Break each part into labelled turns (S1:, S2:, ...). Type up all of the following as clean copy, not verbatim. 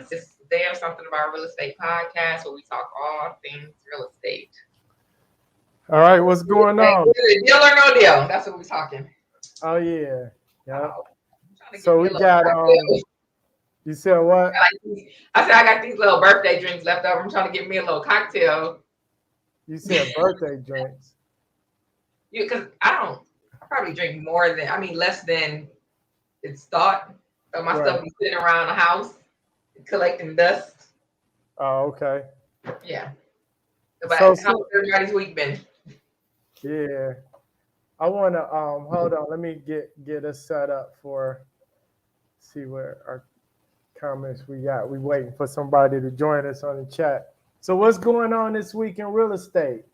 S1: It's Damn Something About Real Estate podcast where we talk all things real estate.
S2: All right, what's going on?
S1: Deal or no deal? That's what we're talking.
S2: Oh yeah, yeah.
S1: Trying to get
S2: So
S1: me
S2: we
S1: a little
S2: got
S1: cocktail.
S2: You said what?
S1: I said I got these little birthday drinks left over. I'm trying to get me a little cocktail.
S2: You said birthday drinks.
S1: Because I probably drink less than it's thought. So my stuff be sitting around the house collecting dust.
S2: Oh, okay.
S1: Yeah.
S2: So,
S1: But how's everybody's week been?
S2: Yeah. I wanna hold on, let me get us set up for see where our comments we got. We waiting for somebody to join us on the chat. So what's going on this week in real estate?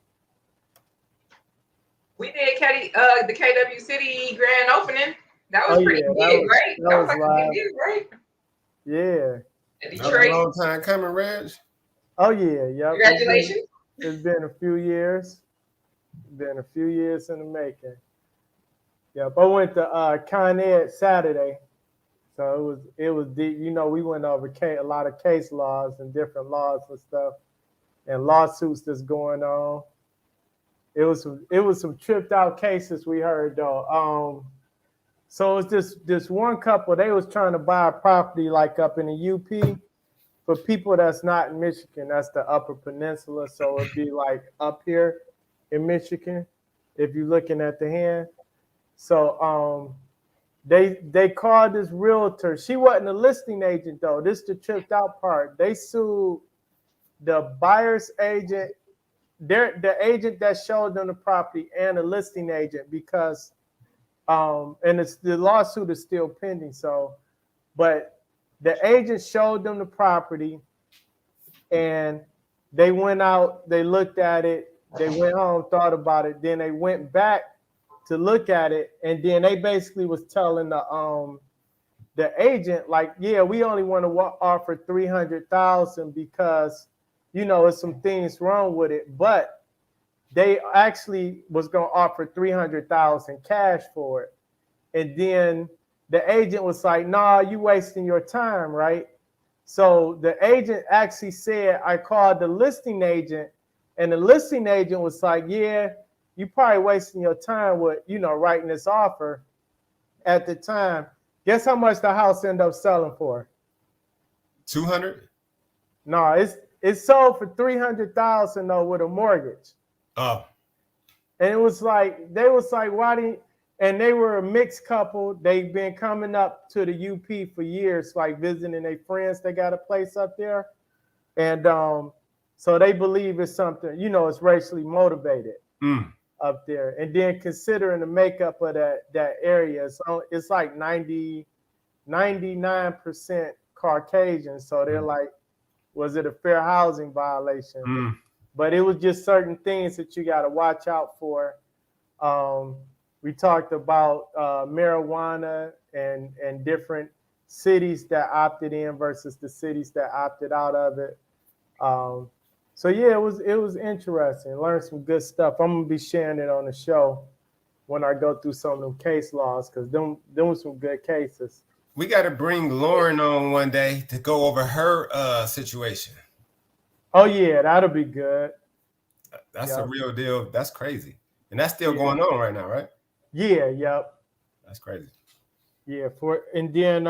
S1: We did the KW City grand opening. That was pretty big, right?
S2: That was like a big
S1: deal, right?
S2: Yeah.
S3: That was a long time coming, Reg.
S2: Oh yeah, yep.
S1: Congratulations.
S2: It's been a few years. Been a few years in the making. Yep. I went to Con Ed Saturday. So it was deep. You know, we went over a lot of case laws and different laws and stuff and lawsuits that's going on. It was some tripped out cases we heard though. So it's this one couple, they was trying to buy a property like up in the UP for people that's not in Michigan. That's the Upper Peninsula. So it'd be like up here in Michigan if you're looking at the hand. So they called this realtor. She wasn't a listing agent though. This is the tripped out part. They sued the buyer's agent, the agent that showed them the property, and the listing agent because and the lawsuit is still pending. So, but the agent showed them the property and they went out, they looked at it, they went home, thought about it, then they went back to look at it, and then they basically was telling the agent like, yeah, we only want to offer $300,000 because you know there's some things wrong with it, but they actually was gonna offer $300,000 cash for it, and then the agent was like, "Nah, you wasting your time, right?" So the agent actually said, "I called the listing agent," and the listing agent was like, "Yeah, you probably wasting your time with, you know, writing this offer." At the time, guess how much the house ended up selling for?
S3: 200?
S2: No, it's sold for $300,000 though with a mortgage.
S3: Oh.
S2: And it was like they was like, why do you? And they were a mixed couple. They've been coming up to the UP for years, like visiting their friends. They got a place up there, and so they believe it's something, you know, it's racially motivated. Up there, and then considering the makeup of that area, so it's like 99% Caucasian. So they're like, was it a fair housing violation? But it was just certain things that you got to watch out for. We talked about marijuana and different cities that opted in versus the cities that opted out of it. So yeah, it was interesting. Learned some good stuff. I'm gonna be sharing it on the show when I go through some of them case laws because them were some good cases.
S3: We got to bring Lauren on one day to go over her situation.
S2: Oh yeah, that'll be good.
S3: That's a real deal. That's crazy, and that's still going on right now, right?
S2: Yeah. Yep.
S3: That's crazy.
S2: Yeah. And then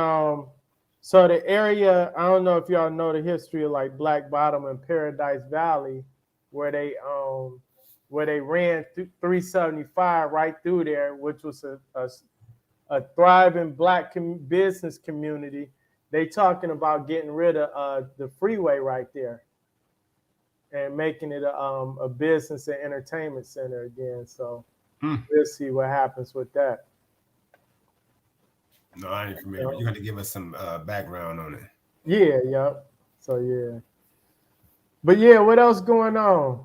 S2: so the area, I don't know if y'all know the history of like Black Bottom and Paradise Valley, where they ran 375 right through there, which was a thriving Black business community. They talking about getting rid of the freeway right there and making it a business and entertainment center again. So we'll see what happens with that.
S3: No, I ain't familiar. You're going to give us some background on it.
S2: Yeah, yep. So, yeah. But, yeah, what else going on?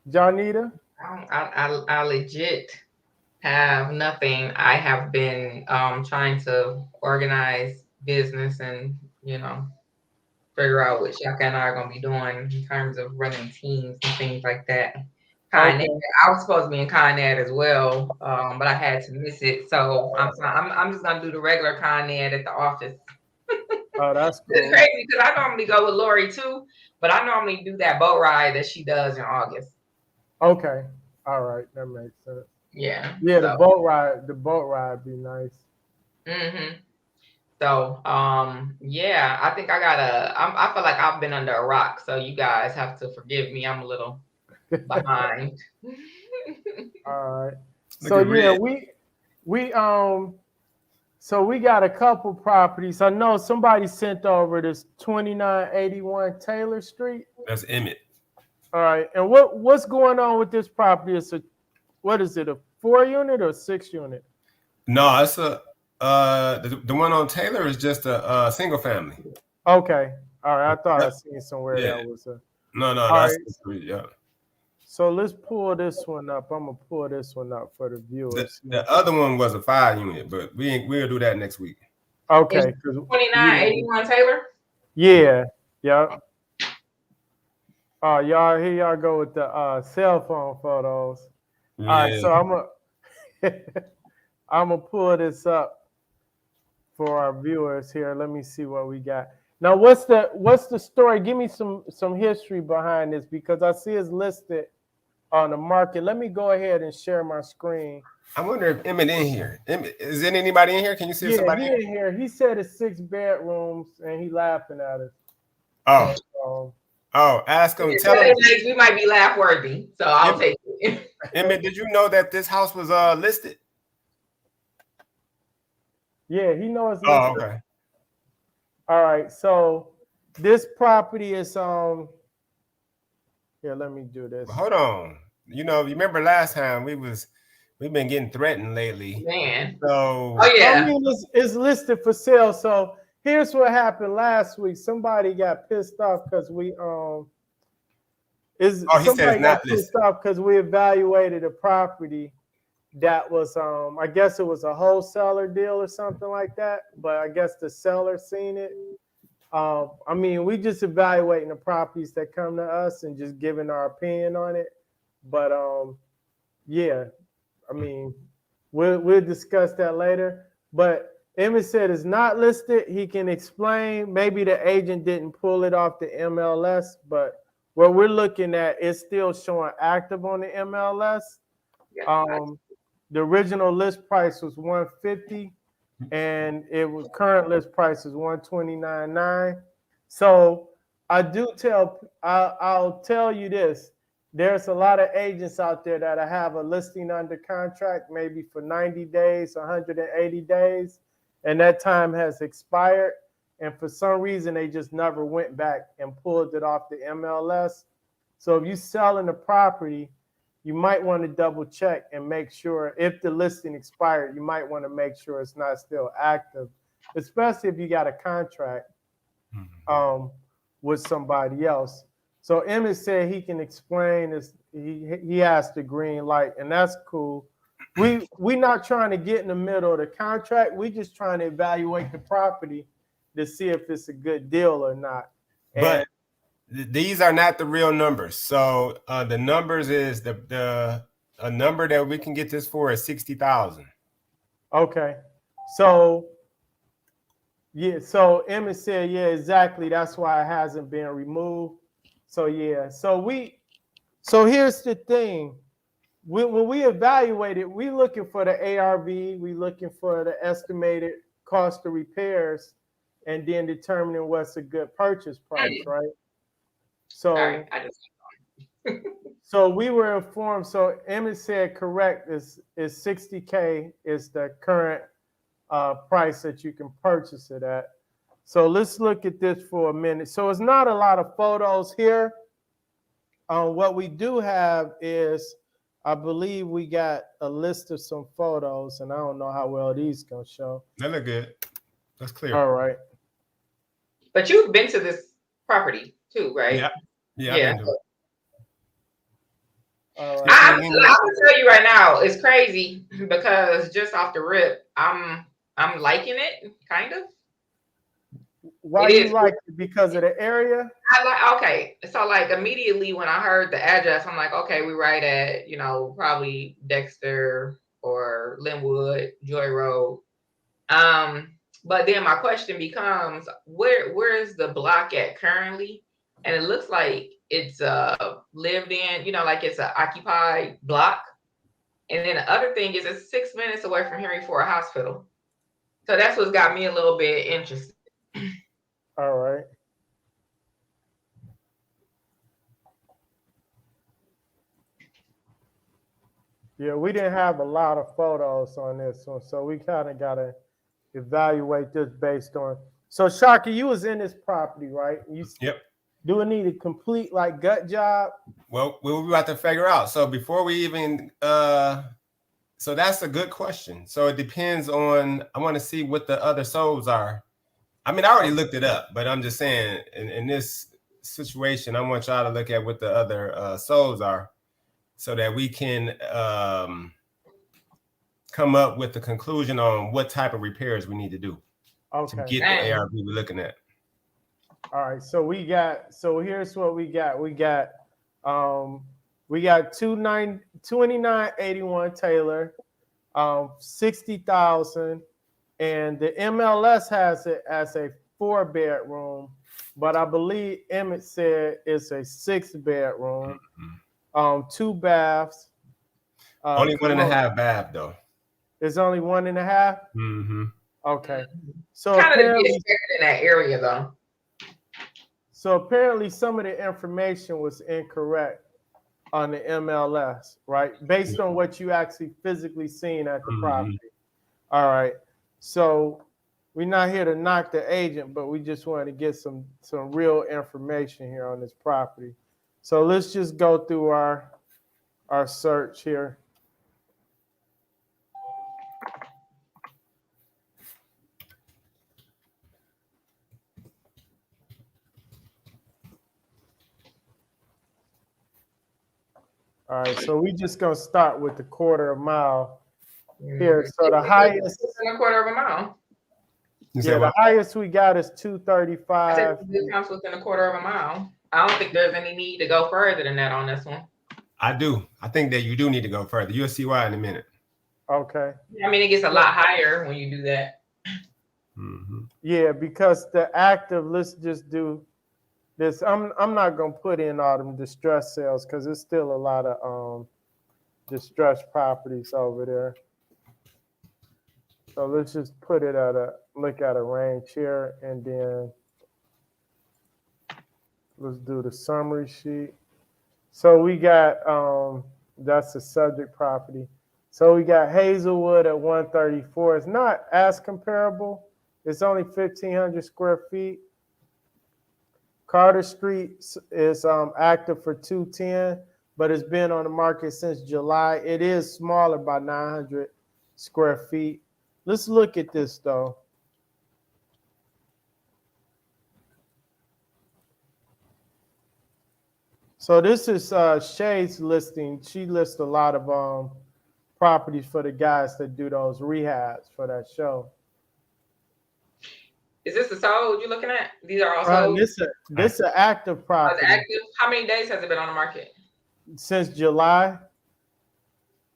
S2: Janita?
S1: I legit have nothing. I have been trying to organize business and, you know, figure out what Shaka and I are going to be doing in terms of running teams and things like that. I was supposed to be in Con Ed as well, but I had to miss it. So I'm just gonna do the regular Con Ed at the office.
S2: Oh, that's
S1: It's
S2: cool.
S1: crazy because I normally go with Lori too, but I normally do that boat ride that she does in August.
S2: Okay. All right. That makes sense.
S1: Yeah.
S2: Yeah,
S1: So.
S2: the boat ride be nice.
S1: Mm-hmm. So, yeah, I think I feel like I've been under a rock, so you guys have to forgive me. I'm a little behind.
S2: All right.
S3: Look
S2: So
S3: at
S2: yeah,
S3: Red.
S2: we so we got a couple properties. I know somebody sent over this 2981 Taylor Street.
S3: That's Emmett.
S2: All right. And what's going on with this property? What is it, a 4-unit or 6-unit?
S3: No, it's the one on Taylor is just a single family.
S2: Okay. All right. I thought I
S3: Yep.
S2: seen somewhere
S3: Yeah.
S2: that was a.
S3: No,
S2: All
S3: that's
S2: right.
S3: the street. Yeah.
S2: So let's pull this one up. I'm gonna pull this one up for the viewers.
S3: The other one was a 5-unit, but we'll do that next week.
S2: Okay.
S1: 2981 Taylor.
S2: Yeah. Yep. Y'all, here y'all go with the cell phone photos.
S3: Yeah.
S2: All right, so I'm gonna pull this up for our viewers here. Let me see what we got. Now, what's the story? Give me some history behind this because I see it's listed on the market. Let me go ahead and share my screen.
S3: I wonder if Emmett in here. Is there anybody in here? Can you see somebody?
S2: He in here. He said it's 6 bedrooms, and he laughing at us.
S3: Oh.
S2: So,
S3: Ask him. Tell
S1: Tell
S3: him.
S1: we might be laugh worthy, so I'll take it.
S3: Emmett, did you know that this house was listed?
S2: yeah, he knows.
S3: Oh, okay.
S2: All right, so this property is here. Let me do this.
S3: Hold on. You remember last time we've been getting threatened lately.
S1: Man.
S3: So
S1: yeah.
S2: I mean, it's listed for sale. So here's what happened last week. Somebody got pissed off because we evaluated a property that was I guess it was a wholesaler deal or something like that. But I guess the seller seen it. I mean, we just evaluating the properties that come to us and just giving our opinion on it. But yeah, I mean, we'll discuss that later. But Emmett said it's not listed. He can explain. Maybe the agent didn't pull it off the MLS, but what we're looking at is still showing active on the MLS. The original list price was $150, and current list price is $129.9. So I'll tell you this. There's a lot of agents out there that have a listing under contract, maybe for 90 days, 180 days, and that time has expired. And for some reason, they just never went back and pulled it off the MLS. So if you're selling a property, you might want to double check and make sure if the listing expired, you might want to make sure it's not still active, especially if you got a contract with somebody else. So Emmett said he can explain this. He has the green light, and that's cool. We not trying to get in the middle of the contract. We just trying to evaluate the property to see if it's a good deal or not.
S3: But these are not the real numbers. So the numbers is a number that we can get this for is 60,000.
S2: Okay. So yeah, so Emmett said, yeah, exactly. That's why it hasn't been removed. So yeah, so here's the thing. When we evaluate it, we looking for the ARV, we looking for the estimated cost of repairs, and then determining what's a good purchase price, right? So, so we were informed. So Emmett said correct is 60K is the current price that you can purchase it at. So let's look at this for a minute. So it's not a lot of photos here. What we do have is, I believe we got a list of some photos, and I don't know how well these gonna show.
S3: They look good. That's clear.
S2: All right.
S1: But you've been to this property too, right?
S3: Yeah. I've been to it.
S1: All right. I will tell you right now, it's crazy because just off the rip, I'm liking it, kind of.
S2: Why do you like it? Because of the area?
S1: Okay. So like immediately when I heard the address, I'm like, okay, we right at, probably Dexter or Linwood, Joy Road. But then my question becomes, where is the block at currently? And it looks like it's lived in, like it's an occupied block. And then the other thing is it's 6 minutes away from Henry Ford Hospital. So that's what's got me a little bit interested.
S2: All right. Yeah, we didn't have a lot of photos on this one, so we kind of got to evaluate this based on. So, Shaka, you was in this property, right?
S3: Yep.
S2: Do it need a complete like gut job?
S3: Well, we're about to figure out. So before we even, so that's a good question. So it depends on. I want to see what the other souls are. I mean, I already looked it up, but I'm just saying in this situation, I want y'all to look at what the other souls are, so that we can come up with the conclusion on what type of repairs we need to do to get the ARV we're looking at.
S2: All right, so here's what we got. We got 2981 Taylor, 60,000, and the MLS has it as a 4-bedroom, but I believe Emmett said it's a 6-bedroom, 2 baths.
S3: Only 1.5 bath though.
S2: It's only 1.5.
S3: Mm-hmm.
S2: Okay, so
S1: kind of to be
S2: apparently
S1: expected in that area though.
S2: So apparently some of the information was incorrect on the MLS, right? Based on what you actually physically seen at the property. All right. So we're not here to knock the agent, but we just want to get some real information here on this property. So let's just go through our search here. All right, so we just gonna start with the 1/4 mile here. So the highest
S1: in a 1/4 mile.
S2: Yeah, the highest we got is 235.
S1: This comes within a 1/4 mile. I don't think there's any need to go further than that on this one.
S3: I do. I think that you do need to go further. You'll see why in a minute.
S2: Okay.
S1: I mean, it gets a lot higher when you do that.
S2: Yeah, because the active, let's just do this. I'm not gonna put in all them distress sales because there's still a lot of distressed properties over there. So let's just put it look at a range here, and then let's do the summary sheet. So we got that's the subject property. So we got Hazelwood at 134. It's not as comparable. It's only 1,500 square feet. Carter Street is active for 210, but it's been on the market since July. It is smaller by 900 square feet. Let's look at this though. So this is Shay's listing. She lists a lot of properties for the guys that do those rehabs for that show.
S1: Is this the sold you're looking at? These are all sold?
S2: This is an active property.
S1: Active? How many days has it been on the market?
S2: Since July.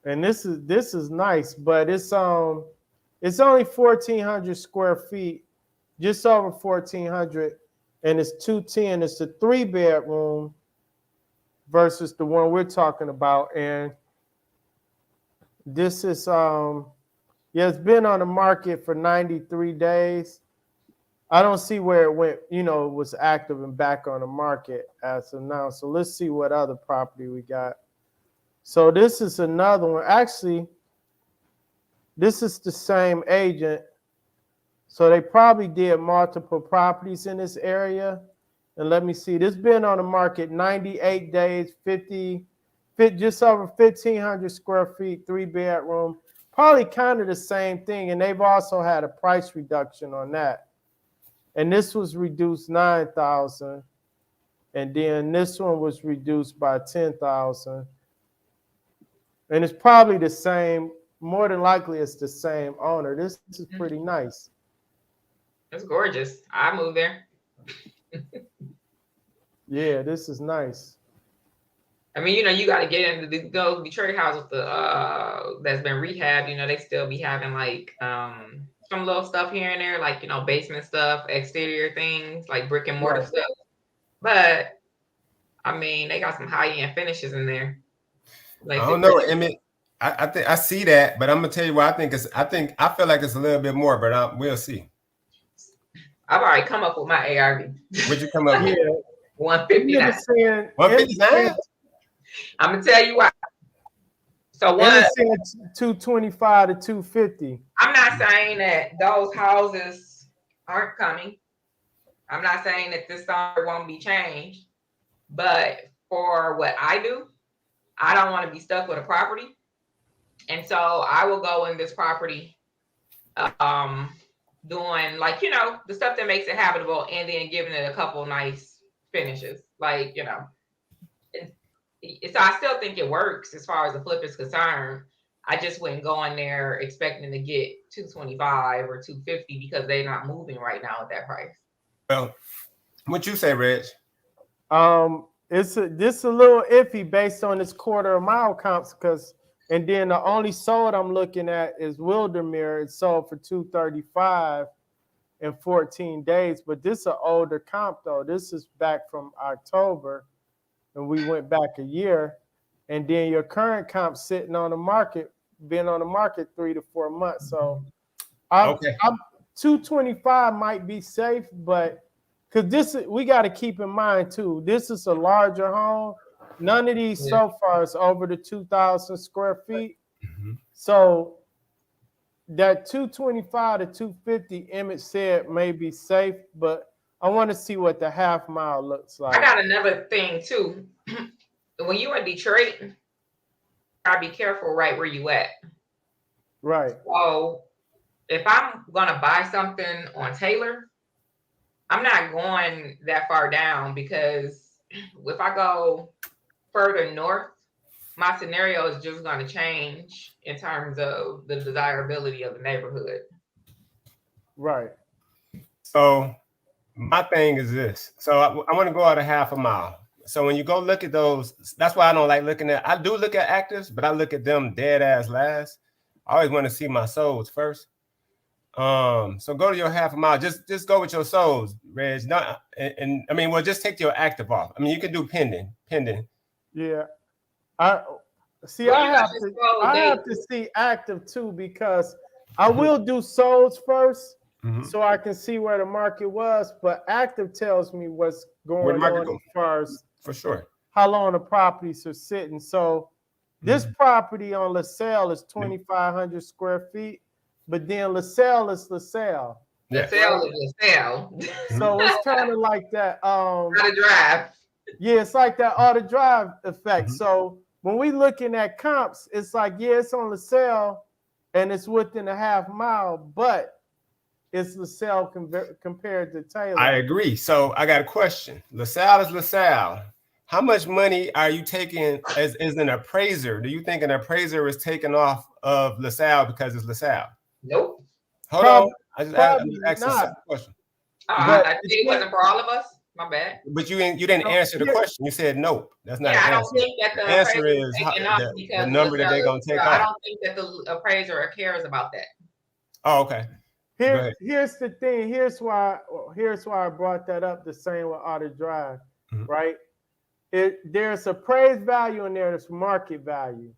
S2: And this is nice, but it's only 1,400 square feet, just over 1,400, and it's 210. It's a 3-bedroom versus the one we're talking about. And this is it's been on the market for 93 days. I don't see where it went, was active and back on the market as of now. So let's see what other property we got. So this is another one. Actually, this is the same agent. So they probably did multiple properties in this area. And let me see, this been on the market 98 days, just over 1,500 square feet, 3-bedroom. Probably kind of the same thing. And they've also had a price reduction on that. And this was reduced 9,000. And then this one was reduced by 10,000. And it's probably the same, more than likely it's the same owner. This is pretty nice.
S1: It's gorgeous. I moved there.
S2: Yeah, this is nice.
S1: I mean, you got to get into those Detroit houses that's been rehabbed. They still be having like some little stuff here and there, like, basement stuff, exterior things, like brick and mortar
S2: Right.
S1: stuff. But I mean, they got some high end finishes in there. Like,
S3: I don't know, Emmett. I think I see that, but I'm gonna tell you what I think is. I feel like it's a little bit more, but we'll see.
S1: I've already come up with my ARV.
S3: What'd you come up with?
S2: Yeah.
S1: 159.
S3: 159.
S1: I'm gonna tell you why. So one,
S2: Emmett said 225 to 250.
S1: I'm not saying that those houses aren't coming. I'm not saying that this summer won't be changed, but for what I do, I don't want to be stuck with a property. And so I will go in this property, doing like, the stuff that makes it habitable and then giving it a couple nice finishes. Like, so I still think it works as far as the flip is concerned. I just wouldn't go in there expecting to get 225 or 250 because they're not moving right now at that price.
S3: Well, what you say, Reg?
S2: This a little iffy based on this quarter mile comps and then the only sold I'm looking at is Wildermere. It sold for 235 in 14 days, but this is an older comp though. This is back from October, and we went back a year. And then your current comp sitting on the market, been on the market 3 to 4 months. So I'm 225 might be safe, but because we got to keep in mind too, this is a larger home. None of these so far is over the 2,000 square feet.
S3: Mm-hmm.
S2: So that 225 to 250, Emmett said may be safe, but I want to see what the half mile looks like.
S1: I got another thing too. When you in Detroit, gotta be careful right where you at.
S2: Right.
S1: So if I'm gonna buy something on Taylor, I'm not going that far down because if I go further north, my scenario is just going to change in terms of the desirability of the neighborhood.
S2: Right.
S3: So my thing is this. So I want to go out a half a mile. So when you go look at those, that's why I don't like looking at. I do look at actives, but I look at them dead ass last. I always want to see my souls first. So go to your half a mile. Just go with your souls, Reg. Not, and I mean, well, just take your active off. I mean, you can do pending.
S2: Yeah. I have to see active too, because I will do souls first, so I can see where the market was. But active tells me what's going on as far as
S3: for sure
S2: how long the properties are sitting. So this property on LaSalle is 2,500 square feet. But then LaSalle is LaSalle.
S1: LaSalle is LaSalle.
S2: So it's kind of like that.
S1: Auto drive.
S2: Yeah, it's like that auto drive effect. So when we looking at comps, it's like, yeah, it's on LaSalle and it's within a half mile, but it's LaSalle compared to Taylor.
S3: I agree. So I got a question. LaSalle is LaSalle. How much money are you taking as an appraiser? Do you think an appraiser is taking off of LaSalle because it's LaSalle?
S1: Nope.
S3: Hold on. I just asked a simple question.
S1: I think it wasn't for all of us. My bad.
S3: But you didn't answer the question. You said nope. That's not an
S1: I
S3: answer.
S1: don't think that the
S3: answer is
S1: the
S3: number that they're going to take off.
S1: I don't think that the appraiser cares about that.
S3: Oh, okay.
S2: Here's the thing. Here's why I brought that up. The same with auto drive, right? There's appraised value and there's market value.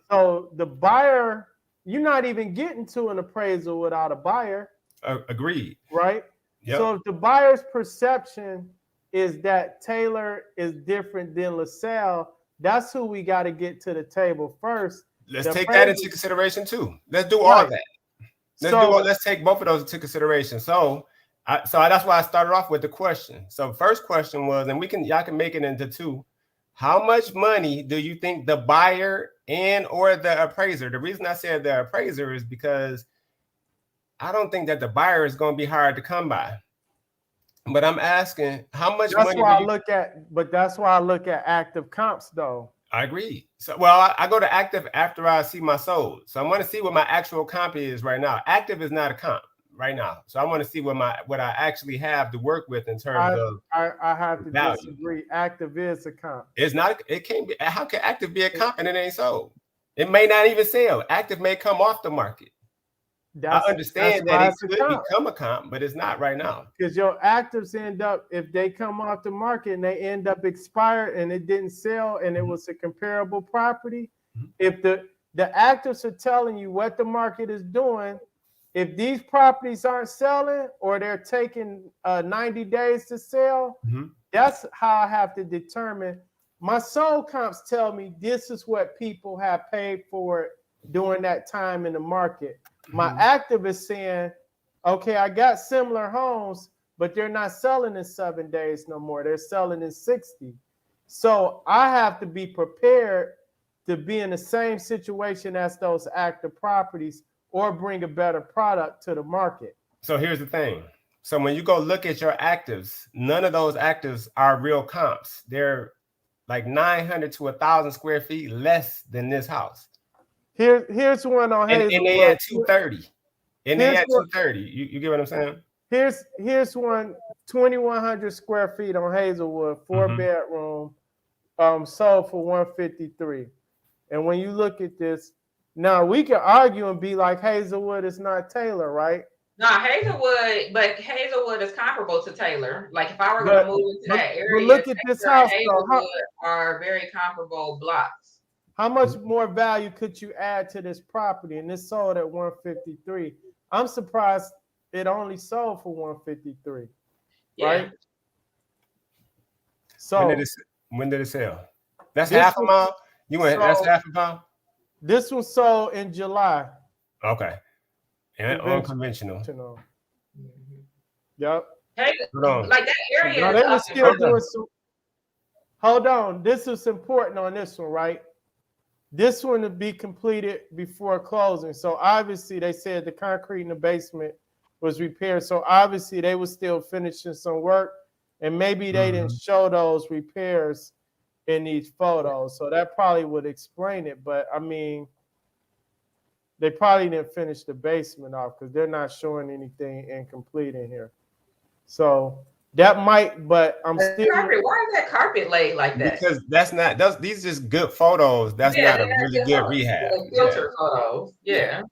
S2: So the buyer, you're not even getting to an appraisal without a buyer.
S3: Agreed.
S2: Right?
S3: Yep.
S2: So if the buyer's perception is that Taylor is different than LaSalle, that's who we got to get to the table first.
S3: Let's take that into consideration too. Let's do all that. Let's take both of those into consideration. So that's why I started off with the question. So first question was, and y'all can make it into two. How much money do you think the buyer and or the appraiser? The reason I said the appraiser is because I don't think that the buyer is going to be hard to come by. But I'm asking how much money.
S2: That's why I look at active comps though.
S3: I agree. So I go to active after I see my sold. So I want to see what my actual comp is right now. Active is not a comp right now. So I want to see what I actually have to work with in terms of
S2: I have to
S3: value.
S2: Disagree. Active is a comp.
S3: It's not, it can't be. How can active be a comp and it ain't sold? It may not even sell. Active may come off the market. I
S2: That's
S3: understand that
S2: why
S3: it
S2: it's a
S3: could
S2: comp.
S3: become a comp, but it's not right now.
S2: Because your actives end up, if they come off the market and they end up expired and it didn't sell and it was a comparable property, if the actives are telling you what the market is doing, if these properties aren't selling or they're taking 90 days to sell, that's how I have to determine. My soul comps tell me this is what people have paid for it during that time in the market. My active is saying, okay, I got similar homes, but they're not selling in 7 days no more. They're selling in 60. So I have to be prepared to be in the same situation as those active properties or bring a better product to the market.
S3: So here's the thing. So when you go look at your actives, none of those actives are real comps. They're like 900 to 1,000 square feet less than this house.
S2: Here's one on Hazelwood.
S3: And they had 230. And they
S2: Here's
S3: had
S2: one-
S3: 230. You get what I'm saying?
S2: Here's one 2,100 square feet on Hazelwood, 4-bedroom, sold for 153. And when you look at this, now we can argue and be like Hazelwood is not Taylor, right?
S1: No, Hazelwood, but Hazelwood is comparable to Taylor. Like if I were going to move into that area,
S2: but look at this house,
S1: Hazelwood are very comparable blocks.
S2: How much more value could you add to this property? And this sold at 153. I'm surprised it only sold for 153.
S1: Yeah.
S2: Right? So
S3: when did it sell? That's half a mile? That's half a mile?
S2: This one sold in July.
S3: Okay. And unconventional.
S2: Yep.
S1: Hey, like that area.
S2: No, they were still doing some. Hold on. This is important on this one, right? This one to be completed before closing. So obviously they said the concrete in the basement was repaired. So obviously they were still finishing some work, and maybe they didn't show those repairs in these photos. So that probably would explain it. But I mean, they probably didn't finish the basement off because they're not showing anything incomplete in here. So that might, but I'm still.
S1: Carpet, why is that carpet laid like that?
S3: Because that's not these are just good photos. That's not a really good rehab.
S1: Filter photos. Yeah.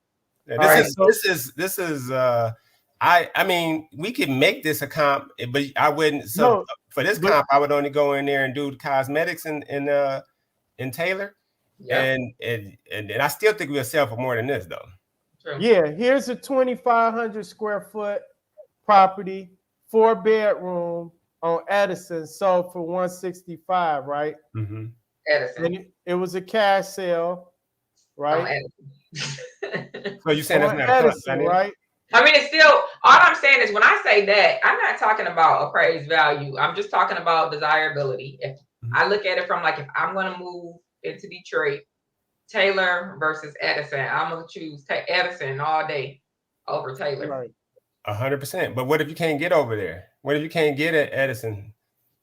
S3: This is I mean we could make this a comp, but I wouldn't. So for this comp, I would only go in there and do cosmetics in Taylor. Yep. And I still think we'll sell for more than this though.
S2: True. Yeah, here's a 2,500 square foot property, 4-bedroom on Edison, sold for 165, right?
S1: Edison.
S2: And it was a cash sale, right?
S3: So you saying that's not
S2: Edison, right?
S1: I mean, it's still, all I'm saying is when I say that, I'm not talking about appraised value. I'm just talking about desirability. If I look at it from like, if I'm going to move into Detroit, Taylor versus Edison, I'm going to choose Edison all day over Taylor.
S2: Right.
S3: 100%. But what if you can't get over there? What if you can't get at Edison?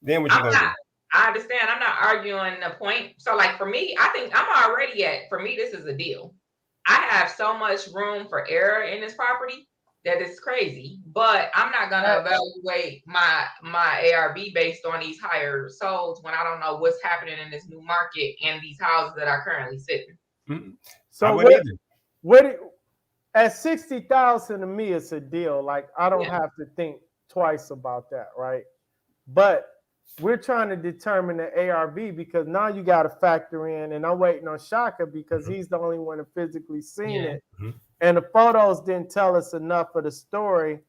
S3: Then what you going to do?
S1: I understand. I'm not arguing the point. So like for me, I think I'm already for me, this is a deal. I have so much room for error in this property that it's crazy, but I'm not going to evaluate my ARV based on these higher solds when I don't know what's happening in this new market and these houses that are currently sitting.
S2: So at 60,000 to me, it's a deal. Like I don't have to think twice about that, right? But we're trying to determine the ARV because now you got to factor in, and I'm waiting on Shaka because he's the only one to physically seen it. And the photos didn't tell us enough of the story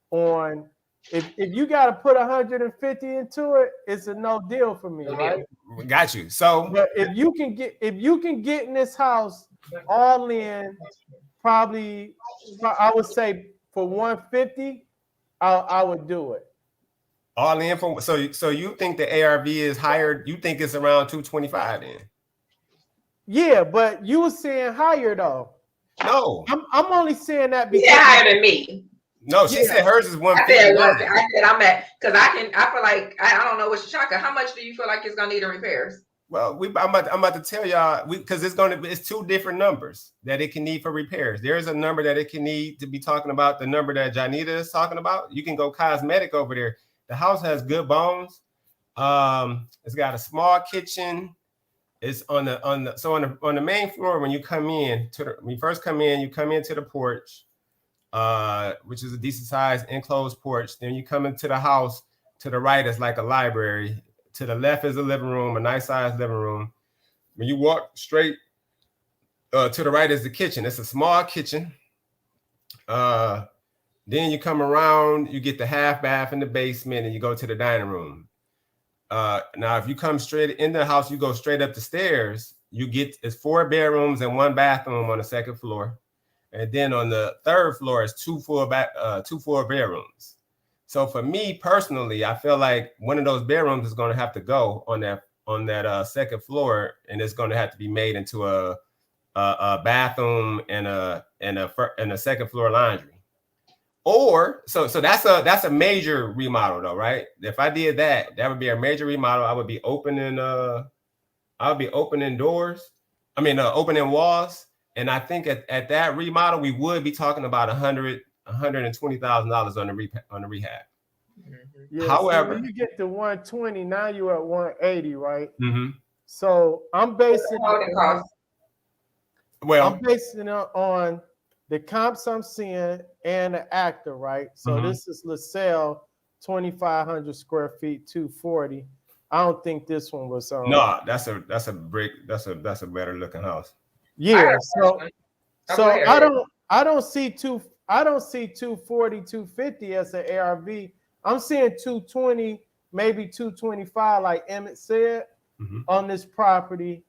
S2: on if you got to put 150 into it, it's a no deal for me, right?
S3: Got you. So
S2: but if you can get in this house all in, probably I would say for 150, I would do it.
S3: All in for so you think the ARV is higher? You think it's around 225 then?
S2: Yeah, but you were saying higher though.
S3: No,
S2: I'm only saying that because
S1: higher than me.
S3: No, she said hers is 150.
S1: I said I'm at because I feel like I don't know what's Shaka. How much do you feel like it's gonna need in repairs?
S3: Well, I'm about to tell y'all because it's two different numbers that it can need for repairs. There is a number that it can need to be talking about. The number that Janita is talking about. You can go cosmetic over there. The house has good bones. It's got a small kitchen. It's on the main floor when you come in when you first come in, you come into the porch. which is a decent sized enclosed porch. Then you come into the house. To the right is like a library. To the left is a living room, a nice sized living room. When you walk straight to the right is the kitchen. It's a small kitchen. Then you come around, you get the half bath in the basement, and you go to the dining room. Now, if you come straight in the house, you go straight up the stairs. It's 4 bedrooms and 1 bathroom on the second floor, and then on the third floor is 2 full bedrooms. So for me personally, I feel like one of those bedrooms is going to have to go on that second floor, and it's going to have to be made into a bathroom and a second floor laundry. Or so that's a major remodel though, right? If I did that would be a major remodel. I would be opening doors. Opening walls. And I think at that remodel, we would be talking about $120,000 on the rehab.
S2: Yeah.
S3: However,
S2: when you get to 120, now you're at 180, right?
S3: Mm-hmm.
S2: So I'm basing it on the comps I'm seeing and the actor, right? So this is LaSalle, 2,500 square feet, 240. I don't think this one was on.
S3: No, that's a brick. That's a better looking house.
S2: Yeah. So I don't see 240, 250 as an ARV. I'm seeing 220, maybe 225, like Emmett said, on this property.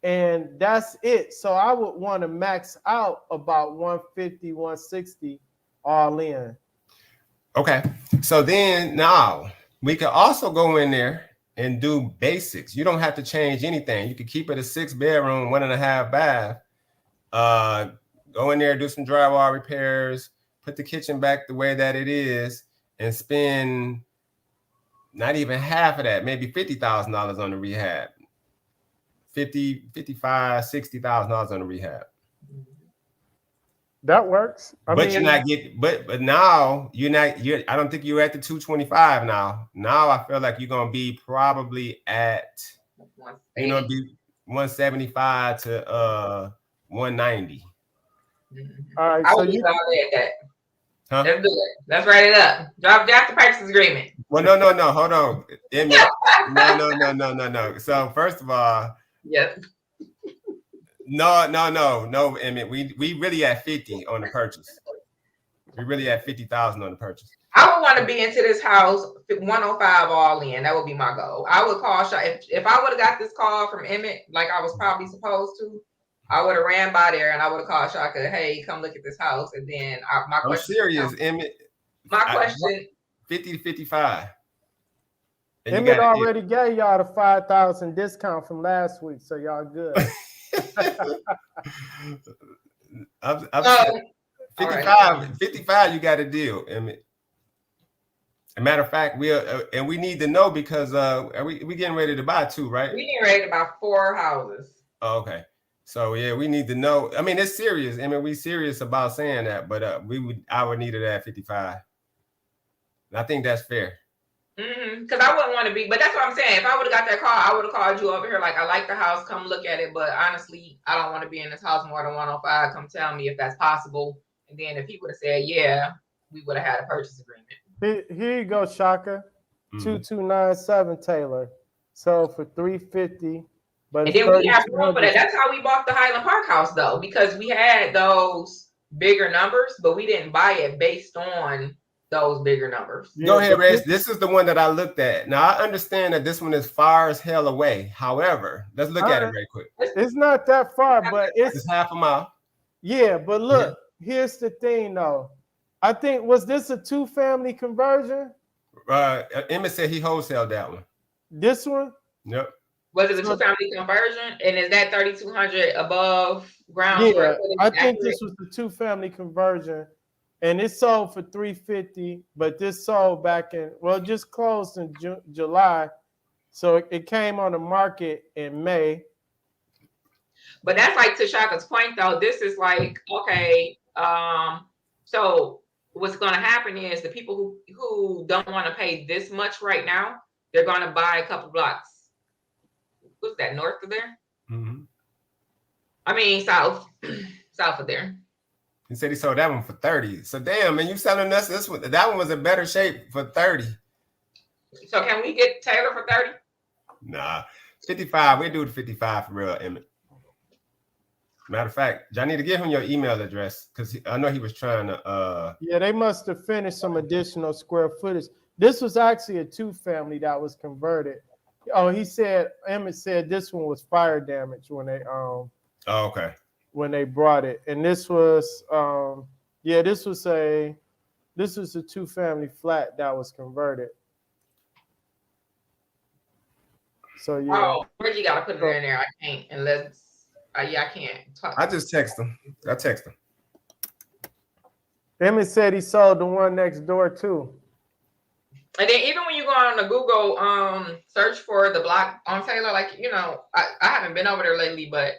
S2: And that's it. So I would want to max out about 150, 160 all in. Okay.
S3: So then now we can also go in there and do basics. You don't have to change anything. You can keep it a 6 bedroom, 1.5 bath. Go in there, do some drywall repairs, put the kitchen back the way that it is, and spend not even half of that, maybe $50,000 on the rehab. $55,000, $60,000 on the rehab.
S2: That works.
S3: You're not getting, but now you're not. I don't think you're at the 225 now. Now I feel like you're gonna be probably at, 175 to 190.
S2: All right.
S1: I would be all at that. Huh? Let's do it. Let's write it up. Drop the purchase agreement.
S3: Well, no. Hold on. No. So first of all,
S1: yep.
S3: No, Emmett. We really at 50 on the purchase. We really at 50,000 on the purchase.
S1: I would want to be into this house 105 all in. That would be my goal. I would call if I would have got this call from Emmett like I was probably supposed to. I would have ran by there and I would have called Shaka, hey, come look at this house. And then my question.
S3: I'm serious, Emmett.
S1: My question.
S3: 50 to 55.
S2: And Emmett already gave y'all the 5,000 discount from last week, so y'all good.
S3: I'm 55, you got a deal, Emmett. As a matter of fact, we need to know because we getting ready to buy 2, right?
S1: We getting ready to buy 4 houses.
S3: Oh, okay. So yeah, we need to know. I mean, it's serious. I mean, we serious about saying that, but I would need it at 55. And I think that's fair.
S1: Because I wouldn't want to be, but that's what I'm saying. If I would have got that call, I would have called you over here. Like, I like the house, come look at it. But honestly, I don't want to be in this house more than 105. Come tell me if that's possible. And then if he would have said, yeah, we would have had a purchase agreement.
S2: Here you go, Shaka. 2297 Taylor. So for 350. But
S1: and then we have room for that. That's how we bought the Highland Park house, though, because we had those bigger numbers, but we didn't buy it based on those bigger numbers.
S3: Go ahead, Rez. This is the one that I looked at. Now, I understand that this one is far as hell away. However, let's look at it right quick.
S2: It's not that far, but it's
S3: half a mile.
S2: Yeah, but look, here's the thing, though. I think, was this a 2-family conversion?
S3: Emmett said he wholesaled that one.
S2: This one?
S3: Yep.
S1: Was it a 2-family conversion? And is that 3,200 above ground?
S2: Yeah, I think this was the 2-family conversion. And it sold for 350, but this sold back just closed in July. So it came on the market in May.
S1: But that's like to Shaka's point, though. This is like, okay, so what's going to happen is the people who don't want to pay this much right now, they're going to buy a couple blocks. What's that, north of there?
S3: Mm-hmm.
S1: I mean, south of there.
S3: He said he sold that one for 30. So damn, man, you selling us this one? That one was in better shape for 30.
S1: So can we get Taylor for 30?
S3: Nah, 55. We do the 55 for real, Emmett. Matter of fact, I need to give him your email address because I know he was trying to.
S2: Yeah, they must have finished some additional square footage. This was actually a 2-family that was converted. Oh, Emmett said this one was fire damage when they
S3: Oh, okay.
S2: When they brought it, and this was this was a 2-family flat that was converted. So yeah.
S1: Oh, Reggie got to put it in there. I can't unless. I can't talk.
S3: I just text him. I text him.
S2: Emmett said he sold the one next door too.
S1: And then even when you go on the Google search for the block on Taylor, like I haven't been over there lately, but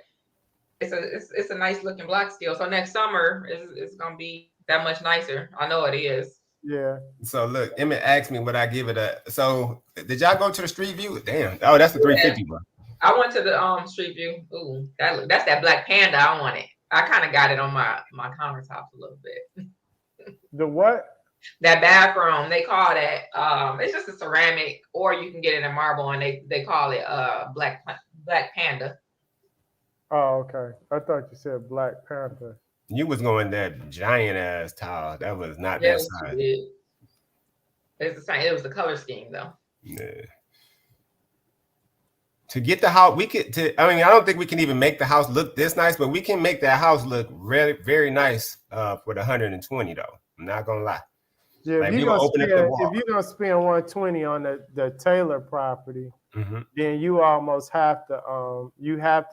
S1: it's a nice looking block still. So next summer it's gonna be that much nicer. I know it is.
S2: Yeah.
S3: So look, Emmett asked me what I give it a. So did y'all go to the street view? Damn. Oh, that's the 350 one.
S1: I went to the street view. Ooh, that's that Black Panda. I want it. I kind of got it on my countertops a little bit.
S2: The what?
S1: That bathroom, they call that it's just a ceramic, or you can get it in marble, and they call it Black Panda.
S2: Oh, okay. I thought you said Black Panther.
S3: You was going that giant ass tile. That was not that size.
S1: It's the same. It was the color scheme though.
S3: Yeah. To get the house, I don't think we can even make the house look this nice, but we can make that house look really very nice for the 120 though. I'm not gonna lie.
S2: Yeah,
S3: like
S2: if you're gonna spend 120 on the Taylor property, then you almost have to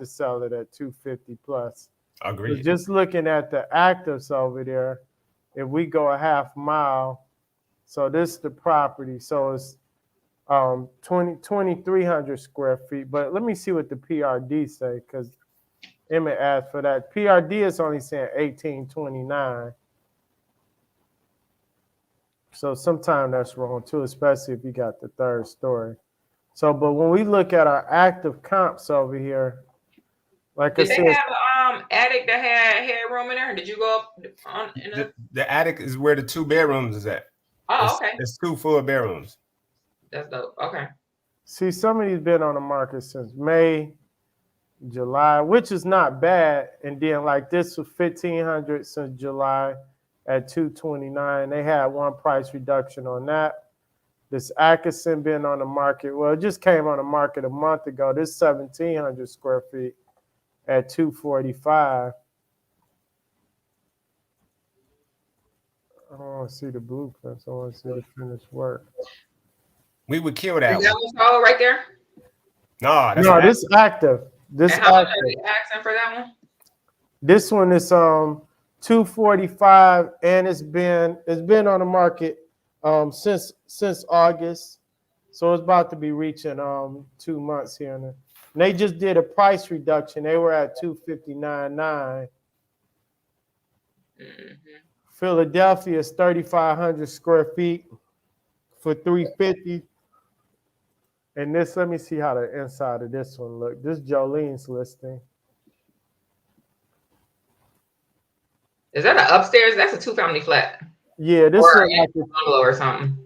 S2: sell it at 250 plus.
S3: Agreed.
S2: Just looking at the actives over there, if we go a half mile, so this is the property, so it's 2,300 square feet. But let me see what the PRD say, because Emmett asked for that. PRD is only saying 1829. So sometimes that's wrong too, especially if you got the third story. So, but when we look at our active comps over here, like
S1: Did
S2: I said,
S1: they have attic that had headroom in there? Did you go up on
S3: the attic is where the 2 bedrooms is at.
S1: Oh, okay.
S3: It's 2 full bedrooms.
S1: That's dope. Okay.
S2: See, some of these been on the market since May, July, which is not bad. And then like this was 1,500 since July at 229. They had one price reduction on that. This Atkinson been on the market. Well, it just came on the market a month ago. This 1,700 square feet at 245. I don't want to see the blueprints. I want to see the finished work.
S3: We would kill that.
S1: Is that one right there?
S3: No,
S2: this is active. This
S1: and how much are you asking for that one?
S2: This one is 245, and it's been on the market since August, so it's about to be reaching 2 months here. And they just did a price reduction. They were at 259.9. Philadelphia is 3,500 square feet for 350. And this, let me see how the inside of this one look. This Jolene's listing.
S1: Is that an upstairs? That's a 2-family flat.
S2: Yeah, this
S1: or
S2: is like a
S1: bungalow or something.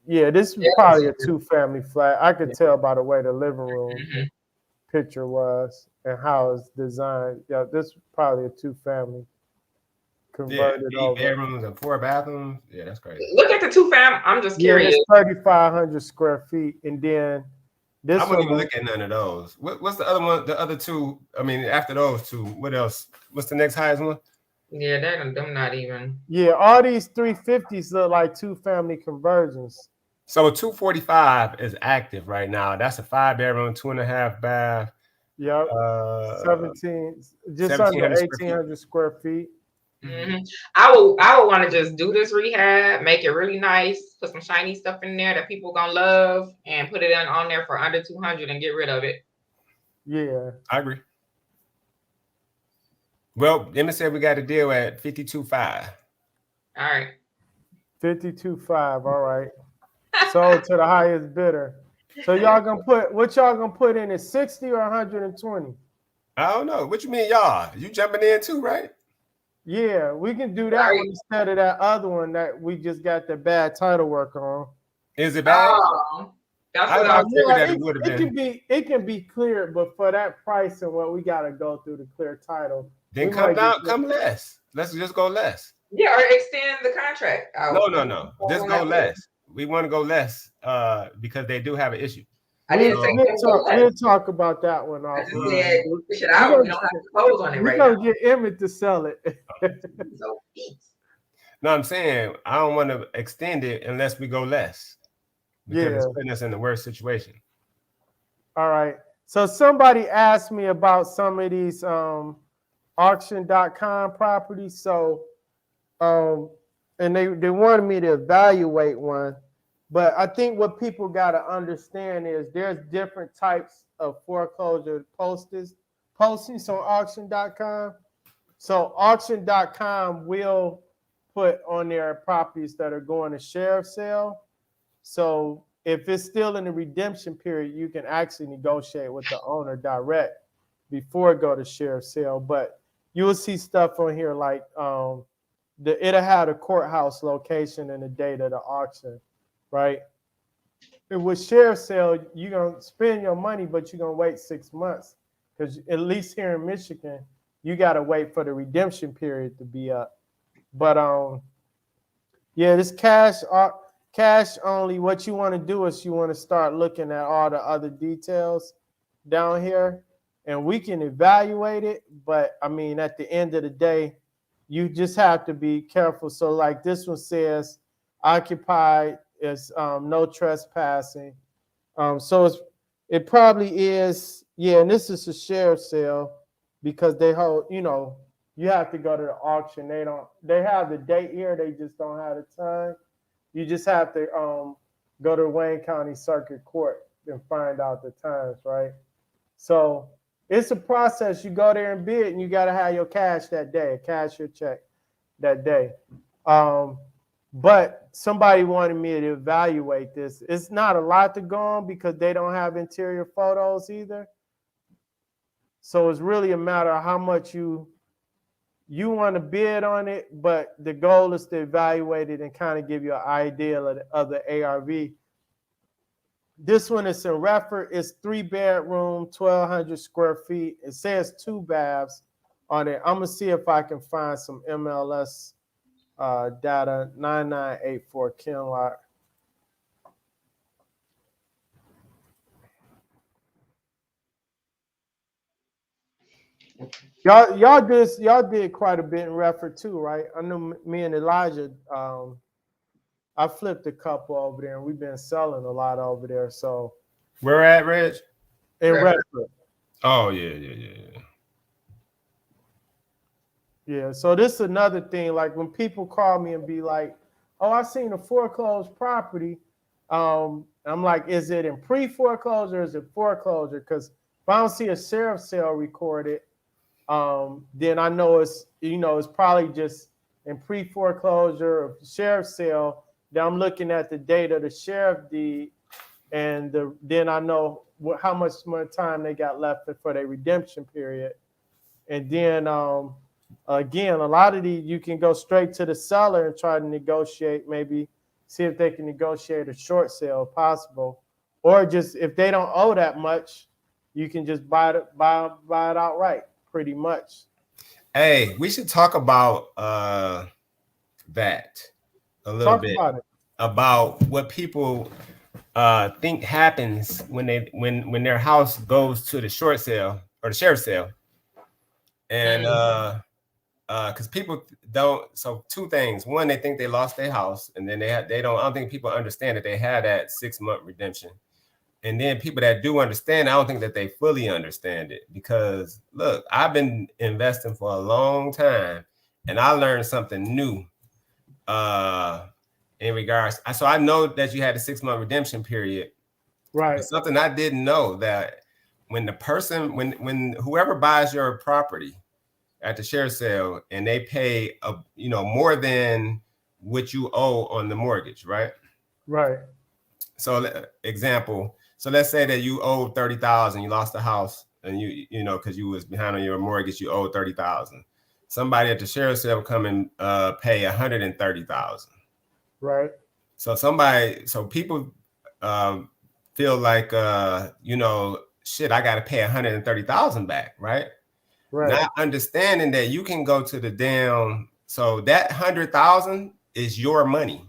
S2: Yeah, this is probably a 2-family flat. I could tell by the way the living room picture was and how it's designed. Yeah, this is probably a 2-family converted
S3: 8 bedrooms and 4 bathrooms. Yeah, that's crazy.
S1: Look at the 2-family. I'm just curious.
S2: Yeah, it's 3,500 square feet, and then this.
S3: I wouldn't even look at none of those. What's the other one? The other 2. I mean, after those 2, what else? What's the next highest one?
S1: Yeah, them not even.
S2: Yeah, all these 350s look like 2-family conversions.
S3: So 245 is active right now. That's a 5-bedroom, 2.5 bath.
S2: Yep. 17, just under 1,800 square feet.
S1: I would want to just do this rehab, make it really nice, put some shiny stuff in there that people gonna love, and put it on there for under 200 and get rid of it.
S2: Yeah,
S3: I agree. Well, Emma said we got a deal at 52.5.
S1: All right.
S2: 52.5. All right. Sold to the highest bidder. So y'all gonna put in is 60 or 120?
S3: I don't know. What you mean, y'all? You jumping in too, right?
S2: Yeah, we can do that one instead of that other one that we just got the bad title work on.
S3: Is it bad?
S1: That's
S3: I
S1: what I
S3: figured that it would have been.
S2: It can be cleared, but for that price and what we got to go through the clear title,
S3: then come less. Let's just go less.
S1: Yeah, or extend the contract out.
S3: No. Just go less. We want to go less because they do have an issue.
S2: We'll talk about that one off.
S1: We don't have to close on it right now.
S2: We're going to get Emmett to sell it.
S3: No, I'm saying I don't want to extend it unless we go less. Because it's putting us in the worst situation.
S2: All right. So somebody asked me about some of these auction.com properties. So and they wanted me to evaluate one. But I think what people got to understand is there's different types of foreclosure postings on auction.com. So auction.com will put on their properties that are going to sheriff sale. So if it's still in the redemption period, you can actually negotiate with the owner direct before it go to sheriff sale. But you will see stuff on here like it'll have the courthouse location and the date of the auction, right? And with sheriff sale, you're going to spend your money, but you're going to wait 6 months because at least here in Michigan, you got to wait for the redemption period to be up. But this cash only, what you want to do is you want to start looking at all the other details down here and we can evaluate it. But I mean, at the end of the day, you just have to be careful. So like this one says occupied is no trespassing. So it probably is. Yeah. And this is a sheriff sale because they hold, you have to go to the auction. They have the date here. They just don't have the time. You just have to go to Wayne County Circuit Court and find out the times, right? So it's a process. You go there and bid, and you got to have your cash that day, cash your check that day. But somebody wanted me to evaluate this. It's not a lot to go on because they don't have interior photos either. So it's really a matter of how much you want to bid on it, but the goal is to evaluate it and kind of give you an idea of the ARV. This one is in Redford. It's 3-bedroom, 1,200 square feet. It says 2 baths on it. I'm going to see if I can find some MLS data, 9984 Kinlock. Y'all did quite a bit in Redford too, right? I know me and Elijah, I flipped a couple over there, and we've been selling a lot over there. So
S3: where at, Reg?
S2: In Redford.
S3: Oh yeah.
S2: Yeah. So this is another thing. Like when people call me and be like, "Oh, I seen a foreclosed property," I'm like, "Is it in pre-foreclosure or is it foreclosure?" Because if I don't see a sheriff sale recorded, then I know it's probably just in pre-foreclosure or sheriff sale. Then I'm looking at the date of the sheriff deed, and then I know how much more time they got left for their redemption period. And then again, a lot of these you can go straight to the seller and try to negotiate, maybe see if they can negotiate a short sale if possible, or just if they don't owe that much, you can just buy it outright. Pretty much.
S3: Hey, we should talk about that a little bit about what people think happens when their house goes to the short sale or the sheriff sale, and because people don't. So 2 things: one, they think they lost their house, and then they don't. I don't think people understand that they had that 6-month redemption. And then people that do understand, I don't think that they fully understand it because look, I've been investing for a long time and I learned something new in regards. So I know that you had a 6-month redemption period.
S2: Right.
S3: But something I didn't know that when the person, when whoever buys your property at the share sale and they pay more than what you owe on the mortgage, right?
S2: Right.
S3: So example. So let's say that you owe 30,000, you lost the house, and you because you was behind on your mortgage, you owe 30,000. somebody at the sheriff's sale come and pay $130,000.
S2: Right.
S3: So people feel like shit, I got to pay $130,000 back, right?
S2: Right.
S3: Not understanding that you can go to the so that $100,000 is your money.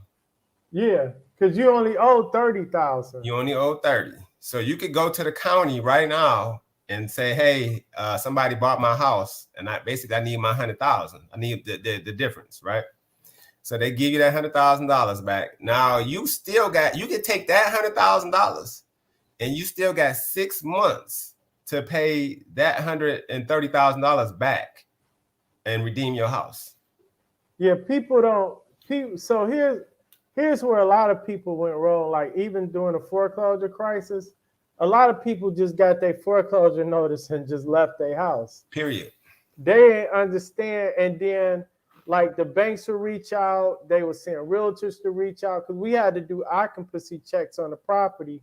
S2: Yeah, because you only owe $30,000.
S3: You only owe 30. So you could go to the county right now and say, hey, somebody bought my house, and I need my $100,000. I need the difference, right? So they give you that $100,000 back. Now you can take that $100,000 and you still got 6 months to pay that $130,000 back and redeem your house.
S2: Yeah, so here's where a lot of people went wrong. Like even during the foreclosure crisis, a lot of people just got their foreclosure notice and just left their house.
S3: Period.
S2: They didn't understand, and then like the banks would reach out, they were sending realtors to reach out because we had to do occupancy checks on the property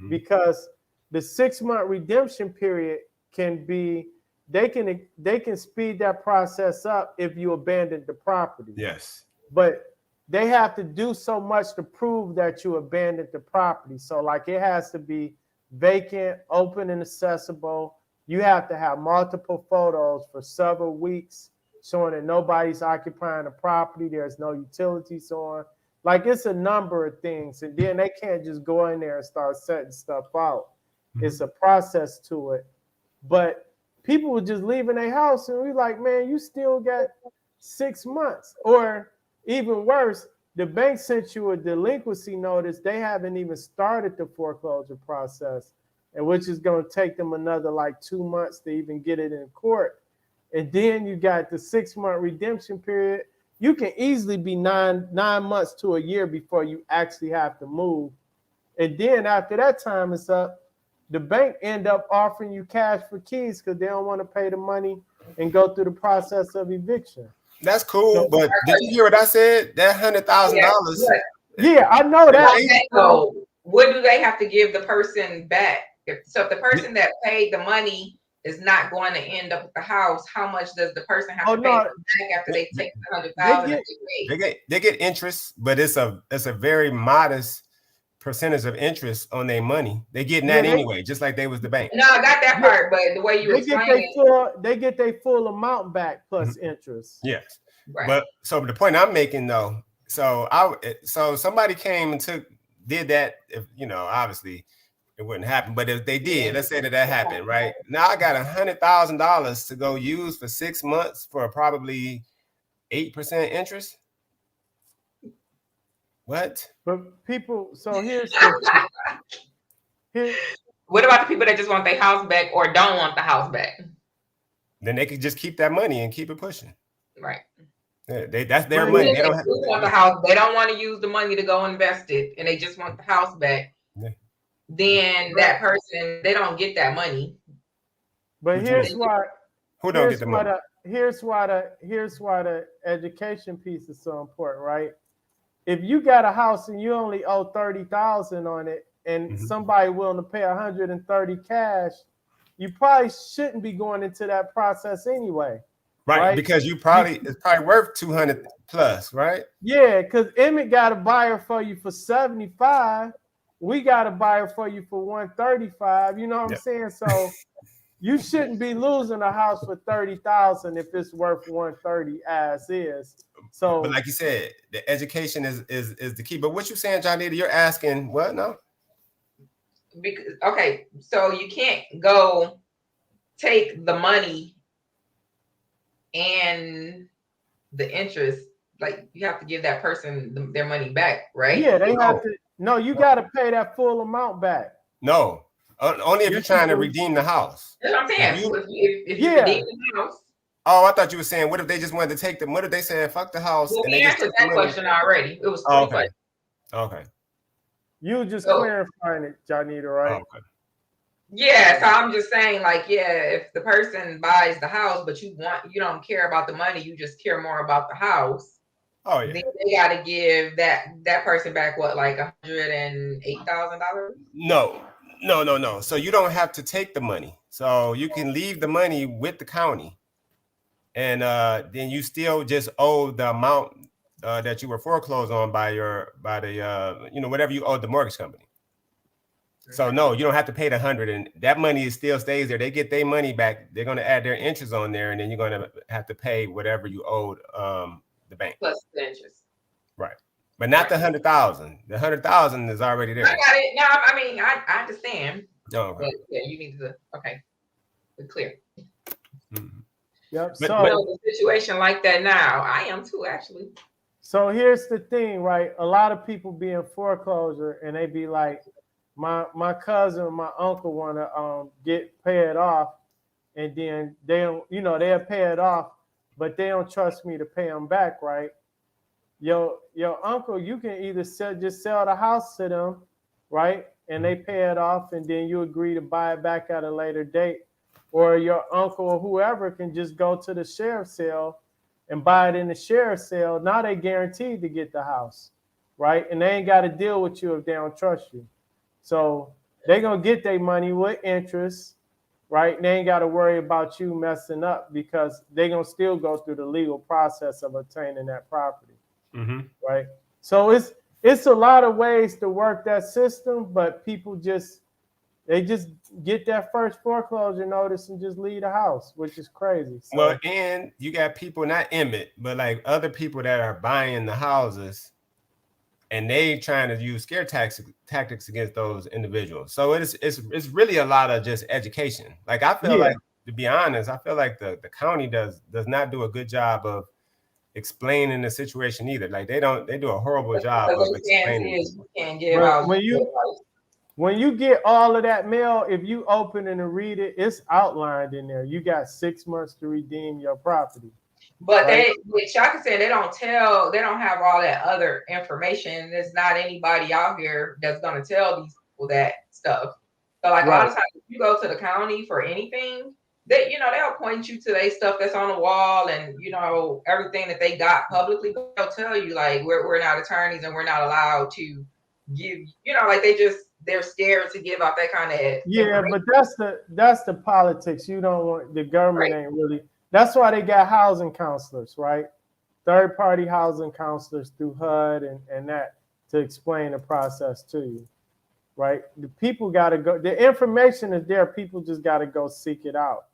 S2: because the 6-month redemption period can be they can speed that process up if you abandon the property.
S3: Yes.
S2: But they have to do so much to prove that you abandoned the property. So like it has to be vacant, open and accessible. You have to have multiple photos for several weeks showing that nobody's occupying the property. There's no utilities on. Like it's a number of things. And then they can't just go in there and start setting stuff out. It's a process to it. But people were just leaving their house and we like, man, you still got 6 months. Or even worse, the bank sent you a delinquency notice. They haven't even started the foreclosure process, and which is going to take them another like 2 months to even get it in court. And then you got the 6-month redemption period. You can easily be nine months to a year before you actually have to move. And then after that time is up, the bank end up offering you cash for keys because they don't want to pay the money and go through the process of eviction.
S3: That's cool, but did you hear what I said? That $100,000.
S2: Yeah, I know that.
S1: So what do they have to give the person back? If the person that paid the money is not going to end up at the house, how much does the person have to pay back after they take the $100,000?
S3: They get interest, but it's a very modest percentage of interest on their money. They getting that anyway, just like they was the bank.
S1: No, I got that part, but the way you explain it,
S2: they get their full amount back plus interest.
S3: Yes,
S1: right.
S3: But so the point I'm making though, so somebody came and did that. If obviously it wouldn't happen, but if they did, let's say that happened, right? Now I got $100,000 to go use for 6 months for probably 8% interest. What?
S2: But people, so here's
S1: what about the people that just want their house back or don't want the house back?
S3: Then they could just keep that money and keep it pushing.
S1: Right.
S3: Yeah, that's their money. They don't
S1: want the house. They don't want to use the money to go invest it, and they just want the house back. Yeah. Then that person, they don't get that money.
S2: But here's why.
S3: Who don't get the money?
S2: Here's why the education piece is so important, right? If you got a house and you only owe $30,000 on it, and somebody willing to pay $130 cash, you probably shouldn't be going into that process anyway.
S3: Right? Because it's probably worth 200 plus, right?
S2: Yeah, because Emmett got a buyer for you for 75. We got a buyer for you for 135. You know what I'm saying? So you shouldn't be losing a house for 30,000 if it's worth 130 as is. So,
S3: but like you said, the education is the key. But what you saying, Johnny? You're asking what now?
S1: Because so you can't go take the money and the interest. Like you have to give that person their money back, right?
S2: Yeah, they have to. No, you got to pay that full amount back.
S3: No, only if you're trying to redeem the house.
S1: That's what I'm saying. If you redeem the house.
S3: Oh, I thought you were saying, what if they just wanted to take them? What if they said, fuck the house?
S1: Well,
S3: and
S1: we answered that question already. It was
S3: okay. Okay.
S2: You just clarifying it, Janita, right?
S3: Okay.
S1: Yeah, so I'm just saying, like, if the person buys the house, but you don't care about the money, you just care more about the house.
S3: Oh yeah.
S1: Then they got to give that person back what, like $108,000?
S3: No. So you don't have to take the money. So you can leave the money with the county, and then you still just owe the amount that you were foreclosed on by the whatever you owed the mortgage company. So no, you don't have to pay the 100, and that money still stays there. They get their money back. They're going to add their interest on there, and then you're going to have to pay whatever you owed the bank
S1: plus the interest.
S3: Right, but not the 100,000. The 100,000 is already there.
S1: I got it. No, I mean I understand.
S3: Oh, okay.
S1: But yeah, you need to. Okay, we're clear.
S2: Mm-hmm. Yep.
S1: But a situation like that now, I am too actually.
S2: So here's the thing, right? A lot of people be in foreclosure, and they be like, my cousin or my uncle want to get paid off, and then they don't, they'll pay it off, but they don't trust me to pay them back, right? Your uncle, you can either just sell the house to them, right, and they pay it off, and then you agree to buy it back at a later date, or your uncle or whoever can just go to the sheriff's sale and buy it in the sheriff's sale. Now they guaranteed to get the house, right, and they ain't got to deal with you if they don't trust you. So they're going to get their money with interest, right? And they ain't got to worry about you messing up because they're going to still go through the legal process of obtaining that property, right? So it's a lot of ways to work that system, but people just get that first foreclosure notice and just leave the house, which is crazy. So,
S3: well, and you got people, not Emmett, but like other people that are buying the houses, and they trying to use scare tactics against those individuals. So it's really a lot of just education. Like I feel like, to be honest, I feel like the county does not do a good job of explaining the situation either. Like they do a horrible job of explaining.
S2: When you get all of that mail, if you open it and read it, it's outlined in there. You got 6 months to redeem your property.
S1: But with Shaka said, they don't have all that other information. There's not anybody out here that's going to tell these people that stuff. So like a lot of times if you go to the county for anything, they'll point you to their stuff that's on the wall and, everything that they got publicly. They'll tell you like, we're not attorneys and we're not allowed to give, like they're scared to give out that kind of
S2: but that's the politics. You don't want, the government ain't really. That's why they got housing counselors, right? Third-party housing counselors through HUD and that to explain the process to you, right? The people got to go. The information is there. People just got to go seek it out.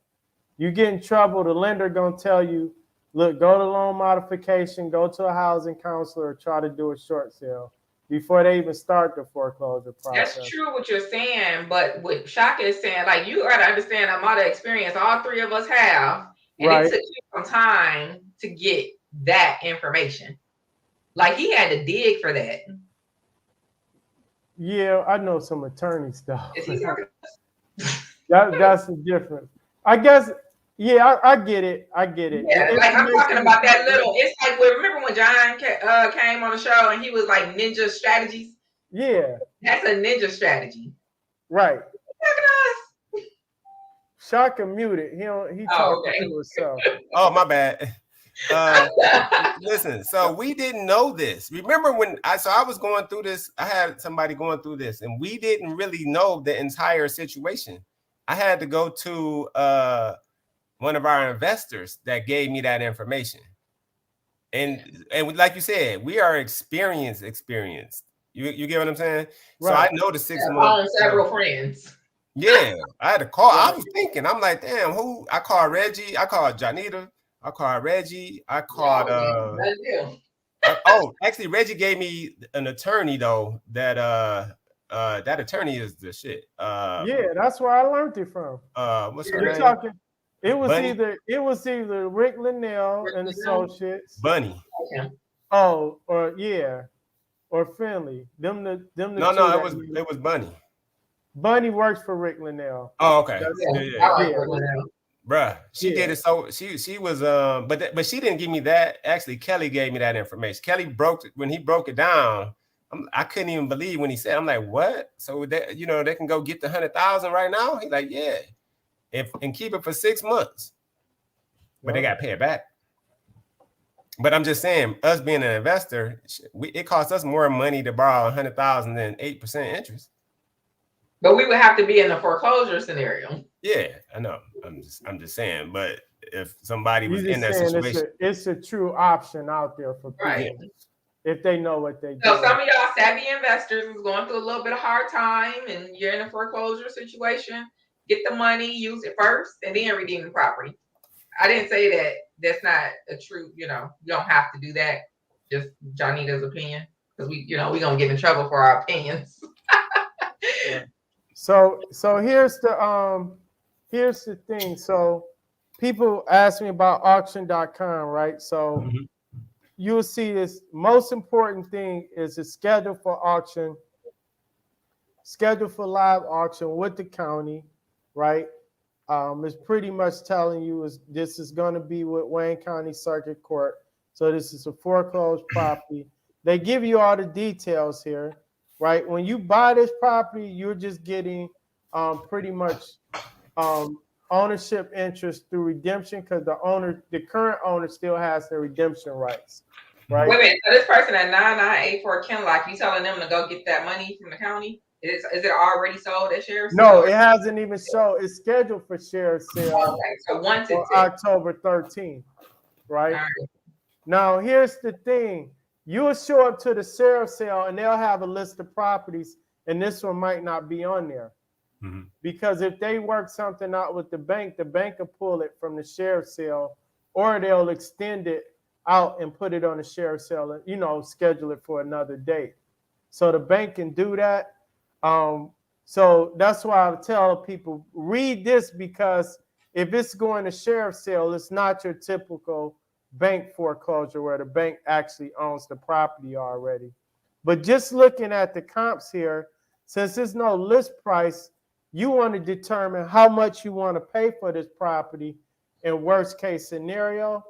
S2: You get in trouble, the lender going to tell you, look, go to loan modification, go to a housing counselor, or try to do a short sale before they even start the foreclosure process.
S1: That's true what you're saying, but what Shaka is saying, like you got to understand the amount of experience all three of us have. And it took you some time to get that information. Like he had to dig for that.
S2: Yeah, I know some attorney stuff.
S1: Is he talking?
S2: That's the difference. I guess. Yeah, I get it.
S1: Yeah, like I'm talking about that little. It's like remember when John came on the show and he was like ninja strategies.
S2: Yeah,
S1: that's a ninja strategy.
S2: Right. Shaka muted. He talked to himself.
S3: Oh, my bad. Listen, so we didn't know this. Remember when I was going through this, I had somebody going through this, and we didn't really know the entire situation. I had to go to one of our investors that gave me that information. And like you said, we are experienced. You get what I'm saying? Right. So I know the 6 months.
S1: Several friends.
S3: Yeah, I had to call. I was thinking, I'm like, damn, who? I called Reggie. I called Janita. I called Reggie. I called. Actually, Reggie gave me an attorney though. That attorney is the shit.
S2: That's where I learned it from.
S3: What's her name?
S2: It was either Rick Linnell and Associates.
S3: Bunny.
S2: Okay. Oh, or Finley. Them the
S3: No, it was Bunny.
S2: Bunny works for Rick Linnell.
S3: Oh, okay. Bruh, she did it. So she was but she didn't give me that. Actually, Kelly gave me that information. Kelly when he broke it down. I couldn't even believe when he said, I'm like, what? So that they can go get the 100,000 right now? He's like, yeah. And keep it for 6 months. But they got to pay it back. But I'm just saying, us being an investor, it costs us more money to borrow 100,000 than 8% interest.
S1: But we would have to be in a foreclosure scenario.
S3: Yeah, I know. I'm just saying, but if somebody
S2: You
S3: was in
S2: just
S3: that
S2: saying
S3: situation.
S2: it's a true option out there for people
S1: Right.
S2: if they know what they do.
S1: So some of y'all savvy investors is going through a little bit of hard time, and you're in a foreclosure situation. Get the money, use it first, and then redeem the property. I didn't say that. That's not a true. You don't have to do that. Just Johnita's opinion, because we gonna get in trouble for our opinions.
S2: Right. So here's the thing. So people ask me about auction.com, right? So you'll see this most important thing is a schedule for auction, schedule for live auction with the county, right? It's pretty much telling you this is going to be with Wayne County Circuit Court. So this is a foreclosed property. They give you all the details here, right? When you buy this property, you're just getting pretty much ownership interest through redemption because the current owner still has their redemption rights, right?
S1: Wait a minute. So this person at 9984 Kinlock, you telling them to go get that money from the county? Is it already sold at sheriff's sale?
S2: No, it hasn't even sold. It's scheduled for sheriff's sale
S1: Okay, so once
S2: on
S1: it's
S2: October 13th, right?
S1: all right.
S2: Now, here's the thing. You'll show up to the sheriff's sale and they'll have a list of properties, and this one might not be on there. Because if they work something out with the bank will pull it from the sheriff's sale, or they'll extend it out and put it on the sheriff's sale and, schedule it for another date. So the bank can do that. So that's why I tell people, read this, because if it's going to sheriff's sale, it's not your typical bank foreclosure where the bank actually owns the property already. But just looking at the comps here, since there's no list price, you want to determine how much you want to pay for this property in worst case scenario.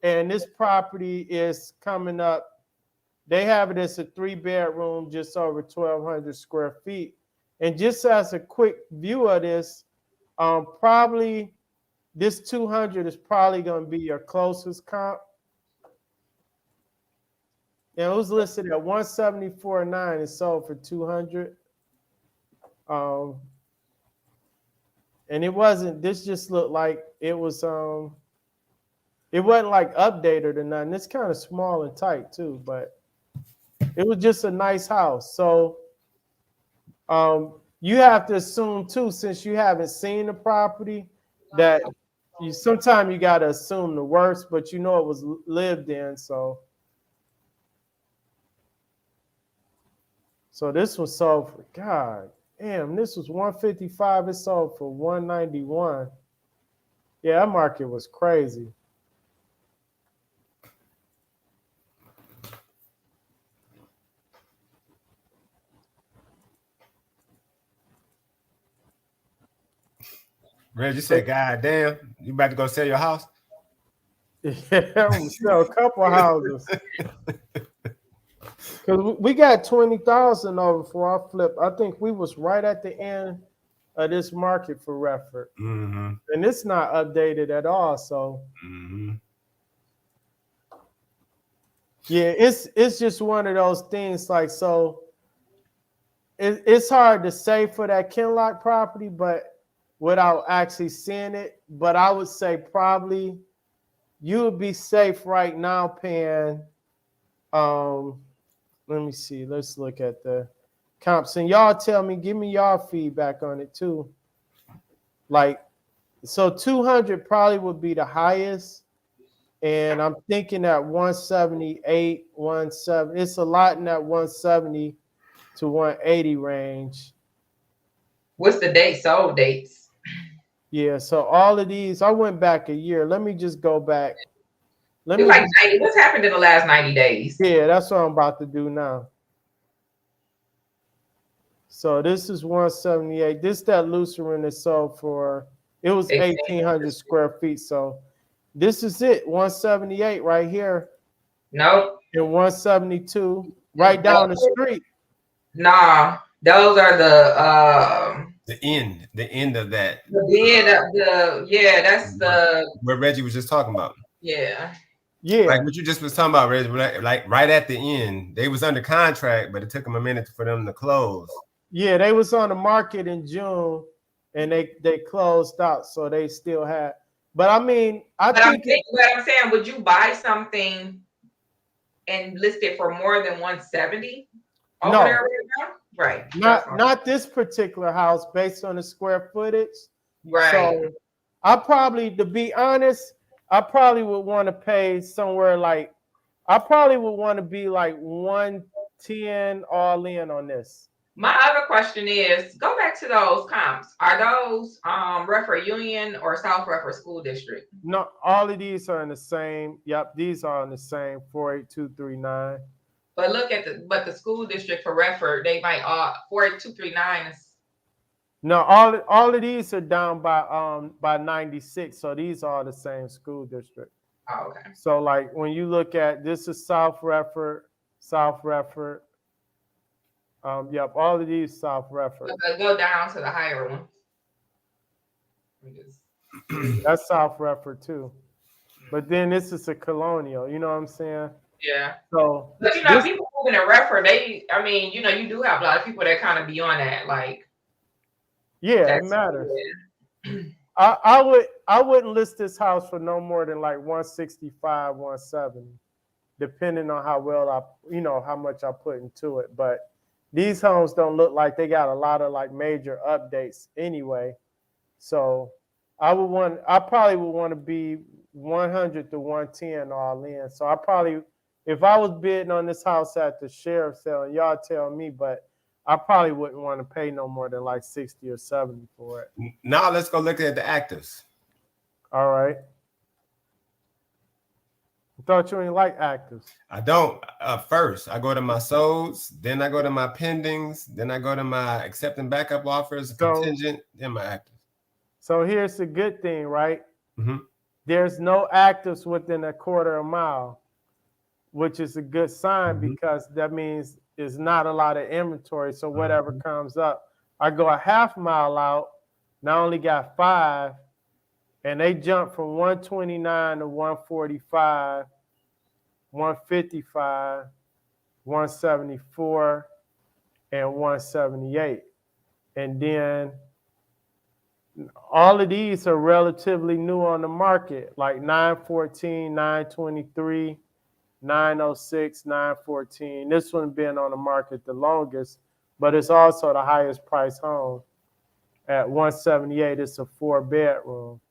S2: And this property is coming up. They have it as a 3-bedroom, just over 1,200 square feet. And just as a quick view of this, probably this 200 is probably going to be your closest comp. And it was listed at 174.9. It sold for 200. And it wasn't. This just looked like it was. It wasn't like updated or nothing. It's kind of small and tight too, but it was just a nice house. So you have to assume too, since you haven't seen the property, that sometimes you got to assume the worst, but it was lived in. So this was sold for, God damn, this was 155. It sold for 191. Yeah, that market was crazy.
S3: Reg, you said, God damn, you about to go sell your house?
S2: Yeah, I'm gonna sell a couple of houses. Because we got 20,000 over for our flip. I think we was right at the end of this market for Redford. And it's not updated at all. So yeah, it's just one of those things. Like, so it's hard to say for that Kinlock property, but without actually seeing it. But I would say probably you would be safe right now paying. Let me see. Let's look at the comps. And y'all tell me, give me y'all feedback on it too. Like, so 200 probably would be the highest. And I'm thinking at 178, 170. It's a lot in that 170 to 180 range.
S1: What's the date? Sold dates.
S2: Yeah, so all of these, I went back a year. Let me just go back.
S1: It's like 90. What's happened in the last 90 days?
S2: Yeah, that's what I'm about to do now. So this is 178. This that Lutheran is sold for. It was 1,800 square feet. So this is it. 178 right here.
S1: Nope.
S2: And 172 right down the street.
S1: Nah, those are
S3: the end of that.
S1: The end of that's the
S3: what Reggie was just talking about.
S1: Yeah.
S2: Yeah.
S3: Like what you just was talking about, Reggie. Like right at the end, they was under contract, but it took them a minute for them to close.
S2: Yeah, they was on the market in June, and they closed out, so they still had. But I mean,
S1: But I'm saying, would you buy something and list it for more than 170 over there right now? Right.
S2: Not this particular house based on the square footage.
S1: Right.
S2: So I probably, to be honest, I probably would want to pay somewhere like, I probably would want to be like 110 all in on this.
S1: My other question is, go back to those comps. Are those Redford Union or South Redford School District?
S2: No, all of these are in the same. Yep, these are in the same 48239.
S1: But look at the school district for Redford, they might 48239 is.
S2: No, all of these are down by 96. So these are the same school district.
S1: Oh, okay.
S2: So like when you look at this is South Redford. Yep, all of these South Redford.
S1: Go down to the higher one.
S2: That's South Redford too. But then this is a colonial, you know what I'm saying?
S1: Yeah.
S2: So
S1: but people moving to Redford, you do have a lot of people that kind of be on that, like.
S2: Yeah, it matters. I wouldn't list this house for no more than like 165, 170, depending on how well how much I put into it. But these homes don't look like they got a lot of like major updates anyway. So I probably would want to be 100 to 110 all in. So I probably, if I was bidding on this house at the sheriff's sale, and y'all tell me, but I probably wouldn't want to pay no more than like 60 or 70 for it.
S3: Now let's go look at the actives.
S2: All right. I thought you didn't like actives.
S3: I don't. First, I go to my solds, then I go to my pendings, then I go to my accepting backup offers, contingent, then my actives.
S2: So here's the good thing, right?
S3: Mm-hmm.
S2: There's no actives within a quarter of a mile, which is a good sign because that means there's not a lot of inventory. So whatever comes up, I go a half mile out, and I only got 5, and they jump from 129 to 145, 155, 174, and 178. And then all of these are relatively new on the market, like 914, 923, 906, 914. This one been on the market the longest, but it's also the highest price home at 178. It's a 4-bedroom.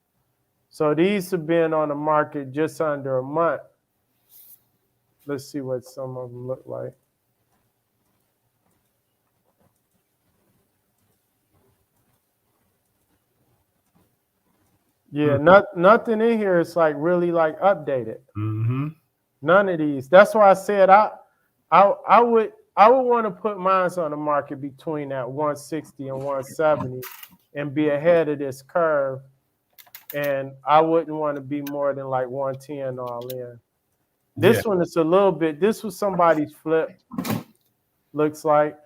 S2: So these have been on the market just under a month. Let's see what some of them look like. Yeah, nothing in here is like really like updated. None of these. That's why I said I would want to put mine on the market between that 160 and 170 and be ahead of this curve. And I wouldn't want to be more than like 110 all in. This one is a little bit, this was somebody's flip, looks like.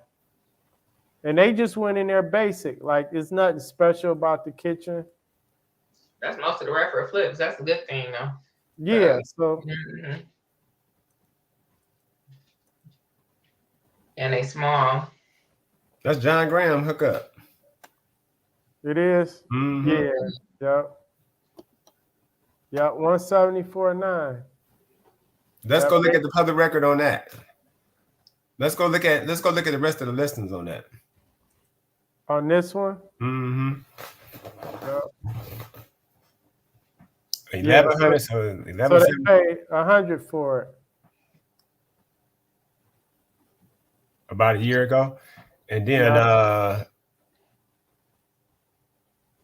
S2: And they just went in there basic. Like, there's nothing special about the kitchen.
S1: That's most of the Redford flips. That's a good thing, though.
S2: Yeah, so.
S1: And they small.
S3: That's John Graham hookup.
S2: It is? Yeah, yep. Yeah, 174.9.
S3: Let's go look at the public record on that. Let's go look at the rest of the listings on that.
S2: On this one?
S3: Yep. 1100. So 11.
S2: So they paid 100 for it
S3: about a year ago, and then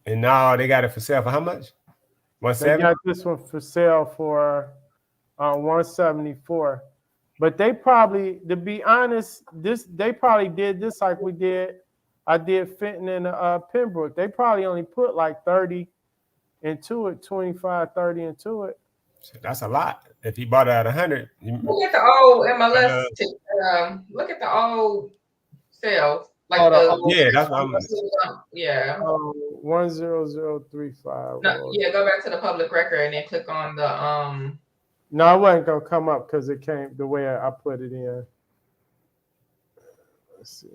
S3: and now they got it for sale for how much? 170.
S2: They got this one for sale for 174. But they probably, to be honest, they probably did this like we did. I did Fenton and Pembroke. They probably only put like 30 into it, 25, 30 into it.
S3: That's a lot. If he bought it at 100.
S1: Look at the old MLS. Look at the old sales. Like
S3: that's what I'm.
S2: 10035.
S1: No, go back to the public record and then click on the
S2: No, I wasn't gonna come up because it came the way I put it in. Let's see.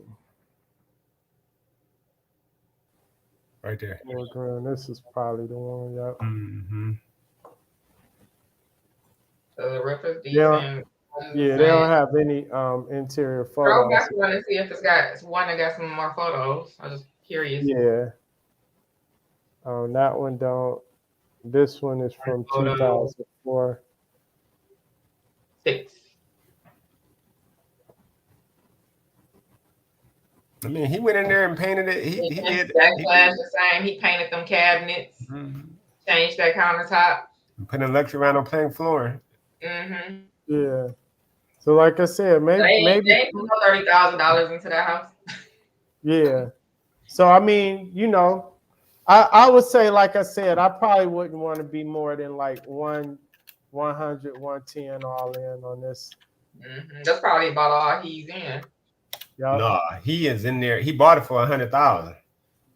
S3: right there.
S2: This is probably the one. Yep.
S3: Mm-hmm.
S1: So the roof is
S2: Yeah.
S1: decent.
S2: Yeah, they don't have any interior
S1: Scroll
S2: photos.
S1: back one and see if it's got one that got some more photos. I'm just curious.
S2: Yeah. That one don't. This one is from
S1: Photo
S2: 2004.
S1: 6.
S3: I mean, he went in there and painted it. He did.
S1: Backsplash the same. He painted them cabinets.
S3: Mm-hmm.
S1: Changed that countertop.
S3: Put an electric around on plank floor.
S1: Mm-hmm.
S2: Yeah. So like I said, maybe
S1: they put no $30,000 into that house.
S2: Yeah. So I mean, I would say, like I said, I probably wouldn't want to be more than like 100, 110 all in on this.
S1: Mm-hmm. That's probably about all he's in.
S2: Yep.
S3: No, he is in there. He bought it for $100,000.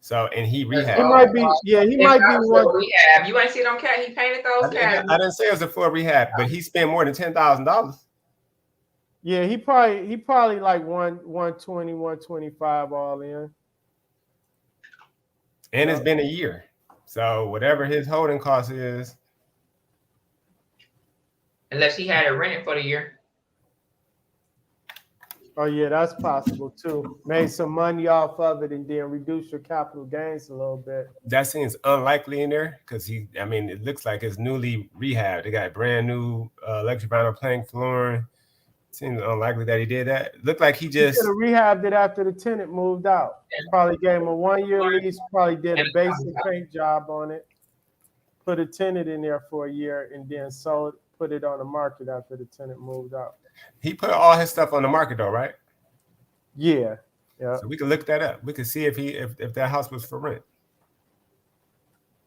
S3: So and he rehabbed.
S2: He might be. Yeah, he might be one
S1: rehab. You ain't see them cat. He painted those cabinets.
S3: I didn't say it was a full rehab, but he spent more than $10,000.
S2: Yeah, he probably like 120, 125 all in.
S3: And it's been a year. So whatever his holding cost is.
S1: Unless he had it rented for the year.
S2: Oh yeah, that's possible too. Made some money off of it and then reduce your capital gains a little bit.
S3: That seems unlikely in there because it looks like it's newly rehabbed. They got brand new electric vinyl plank flooring. Seems unlikely that he did that. Looked like he just
S2: could have rehabbed it after the tenant moved out. Probably gave him a 1-year lease. Probably did a basic paint job on it. Put a tenant in there for a year and then put it on the market after the tenant moved out.
S3: He put all his stuff on the market though, right?
S2: Yeah. Yeah.
S3: So we can look that up. We can see if that house was for rent.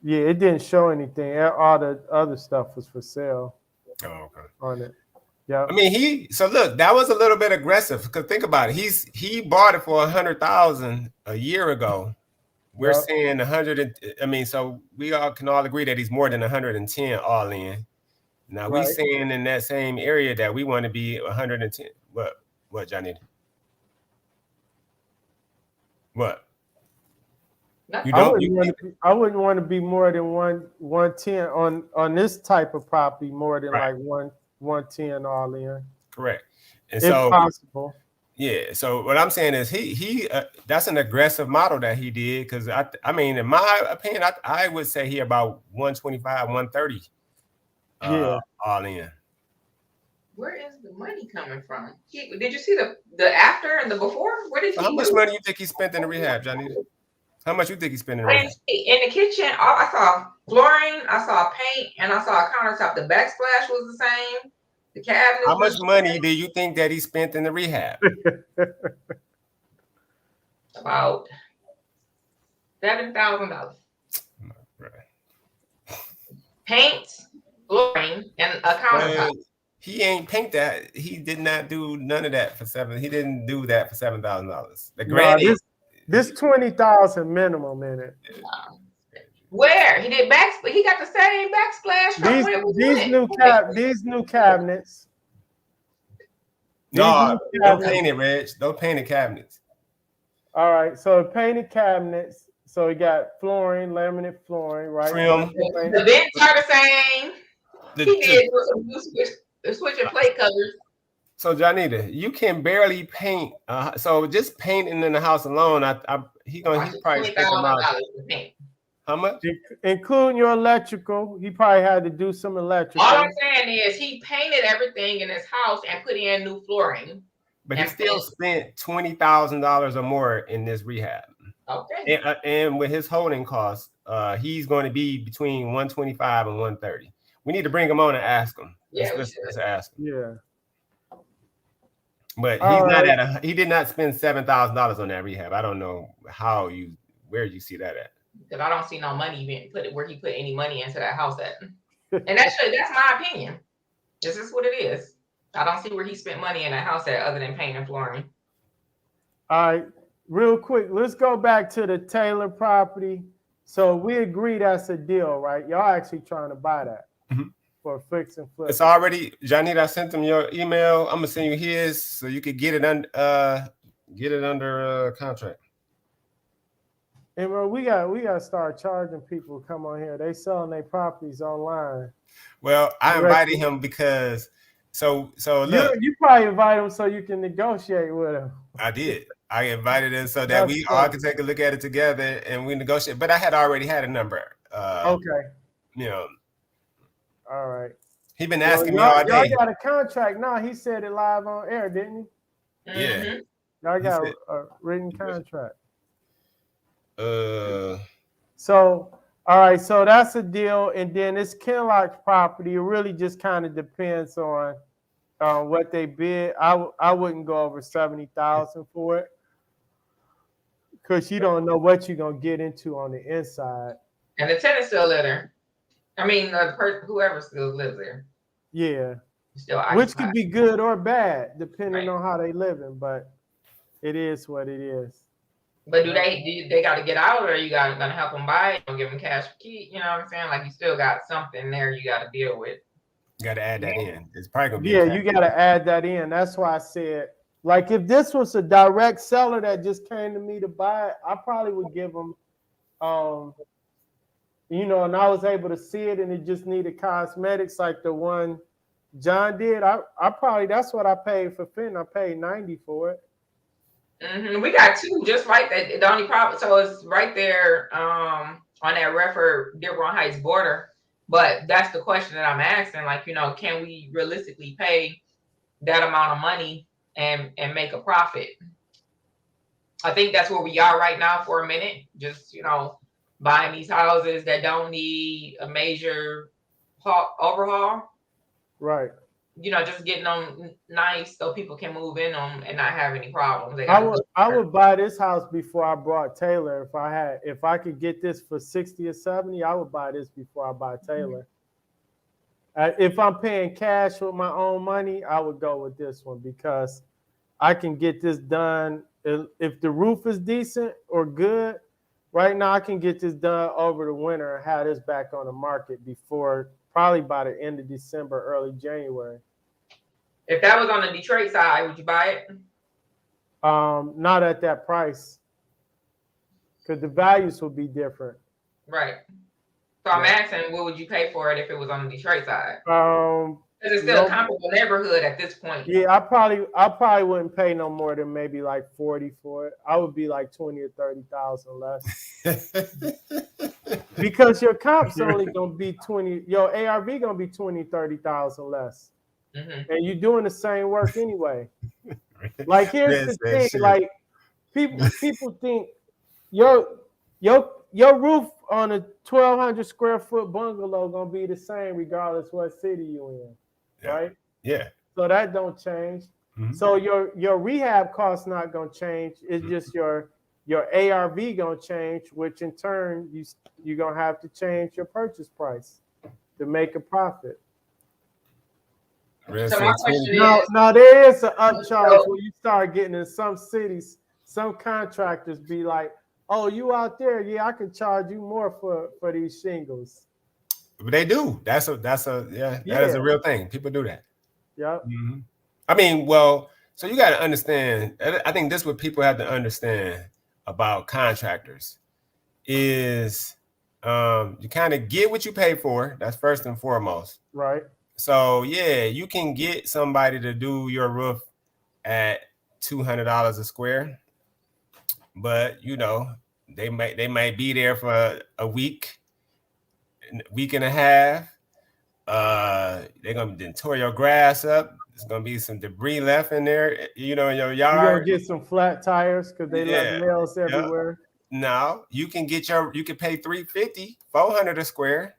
S2: Yeah, it didn't show anything. All the other stuff was for sale.
S3: Oh, okay.
S2: On it. Yeah.
S3: I mean, so look, that was a little bit aggressive because think about it. He bought it for $100,000 a year ago. We're saying 100. So we can all agree that he's more than 110 all in. Now we saying in that same area that we want to be 110. What, Johnny? What? You don't?
S2: I wouldn't want to be more than 110 on this type of property, more than like 110 all in.
S3: Correct. And
S2: if possible.
S3: Yeah. So what I'm saying is he that's an aggressive model that he did because I mean in my opinion I would say he about 125, 130. All in.
S1: Where is the money coming from? Did you see the after and the before? Where did he?
S3: How much money you think he spent in the rehab, Johnny? How much you think he spent in the rehab?
S1: In the kitchen, I saw flooring, I saw paint, and I saw a countertop. The backsplash was the same. The cabinets.
S3: How much money do you think that he spent in the rehab?
S1: About $7,000. Paint, flooring, and a countertop.
S3: He ain't paint that. He did not do none of that for $7,000. He didn't do that for $7,000. The granny.
S2: This 20,000 minimum in it.
S1: Where he did he got the same backsplash.
S2: These new cabinets.
S3: No, don't paint it, Reg. Don't paint the cabinets.
S2: All right, so painted cabinets. So we got flooring, laminate flooring, right?
S3: Trim.
S1: The vents are the same. He did switching plate covers.
S3: So Janita, you can barely paint. So just painting in the house alone, he's probably spent about how much?
S2: Including your electrical, he probably had to do some electrical.
S1: All I'm saying is he painted everything in his house and put in new flooring.
S3: But he still spent $20,000 or more in this rehab.
S1: Okay.
S3: And with his holding costs, he's going to be between 125 and 130. We need to bring him on and ask him.
S1: Yeah,
S3: let's ask him.
S2: Yeah.
S3: But he did not spend $7,000 on that rehab. I don't know where you see that at.
S1: Because I don't see no money being where he put any money into that house at. And that's my opinion. This is what it is. I don't see where he spent money in that house at other than paint and flooring.
S2: All right, real quick, let's go back to the Taylor property. So we agree that's a deal, right? Y'all actually trying to buy that for fix and flip.
S3: It's already, Janita, I sent him your email. I'm gonna send you his so you could get it under contract.
S2: And bro, we got to start charging people to come on here. They selling their properties online.
S3: Well, I
S2: Directly.
S3: invited him because so
S2: You
S3: look,
S2: you probably invite them so you can negotiate with them.
S3: I did. I invited him so that
S2: That's
S3: we all
S2: funny.
S3: could take a look at it together and we negotiate. But I had already had a number.
S2: Okay.
S3: You know,
S2: All right.
S3: he been
S2: Well,
S3: asking me all
S2: y'all
S3: day.
S2: got a contract now. He said it live on air, didn't he?
S3: Yeah.
S1: Mm-hmm.
S2: Y'all
S3: He
S2: got
S3: said,
S2: a written contract.
S3: uh,
S2: So, all right. So that's a deal. And then this Kinlock's property, it really just kind of depends on what they bid. I wouldn't go over 70,000 for it because you don't know what you're gonna get into on the inside.
S1: And the tenant still live there. I mean, whoever still lives there
S2: Yeah,
S1: still
S2: which
S1: occupied.
S2: could be good or bad depending
S1: Right.
S2: on how they living, but it is what it is.
S1: But do they got to get out, or you gonna help them buy it? Give them cash for key? You know what I'm saying? Like you still got something there you got to deal with.
S3: got to add that in. It's probably gonna be
S2: Yeah, you got to add that in. That's why I said, like, if this was a direct seller that just came to me to buy it, I probably would give them, and I was able to see it, and it just needed cosmetics like the one John did. I probably that's what I paid for Finn. I paid 90 for it.
S1: Mm-hmm. We got two just right there. The only problem, so it's right there on that Dearborn Heights border. But that's the question that I'm asking. Like, can we realistically pay that amount of money and make a profit? I think that's where we are right now for a minute. Just buying these houses that don't need a major overhaul.
S2: Right.
S1: Just getting them nice so people can move in them and not have any problems.
S2: I would buy this house before I bought Taylor. If I could get this for 60 or 70, I would buy this before I buy Taylor. If I'm paying cash with my own money, I would go with this one because I can get this done. If the roof is decent or good, right now I can get this done over the winter and have this back on the market before probably by the end of December, early January.
S1: If that was on the Detroit side, would you buy it?
S2: Not at that price because the values will be different.
S1: Right. So I'm asking, what would you pay for it if it was on the Detroit side?
S2: Because
S1: it's still a comparable neighborhood at this point.
S2: Yeah, I probably wouldn't pay no more than maybe like 40 for it. I would be like 20 or 30,000 less. Because your comp's only gonna be 20, your ARV gonna be 20, 30,000 less. Mm-hmm. And you're doing the same work anyway. Like here's the thing, like people think your roof on a 1,200 square foot bungalow gonna be the same regardless what city you in, right?
S3: Yeah.
S2: So that don't change. Mm-hmm. So your rehab cost not gonna change. It's just your ARV gonna change, which in turn you're gonna have to change your purchase price to make a profit.
S1: So my question
S2: now there is an upcharge when you start getting in some cities. Some contractors be like, "Oh, you out there? Yeah, I can charge you more for these shingles."
S3: But they do. That is a real thing. People do that.
S2: Yep.
S3: Mm-hmm. I mean, well, so you got to understand. I think this is what people have to understand about contractors is you kind of get what you pay for. That's first and foremost.
S2: Right.
S3: So yeah, you can get somebody to do your roof at $200 a square, but they might be there for a week and a half. They're gonna tore your grass up. There's gonna be some debris left in there, in your yard.
S2: You're gonna get some flat tires because they left nails everywhere.
S3: Now you can pay $350, $400 a square,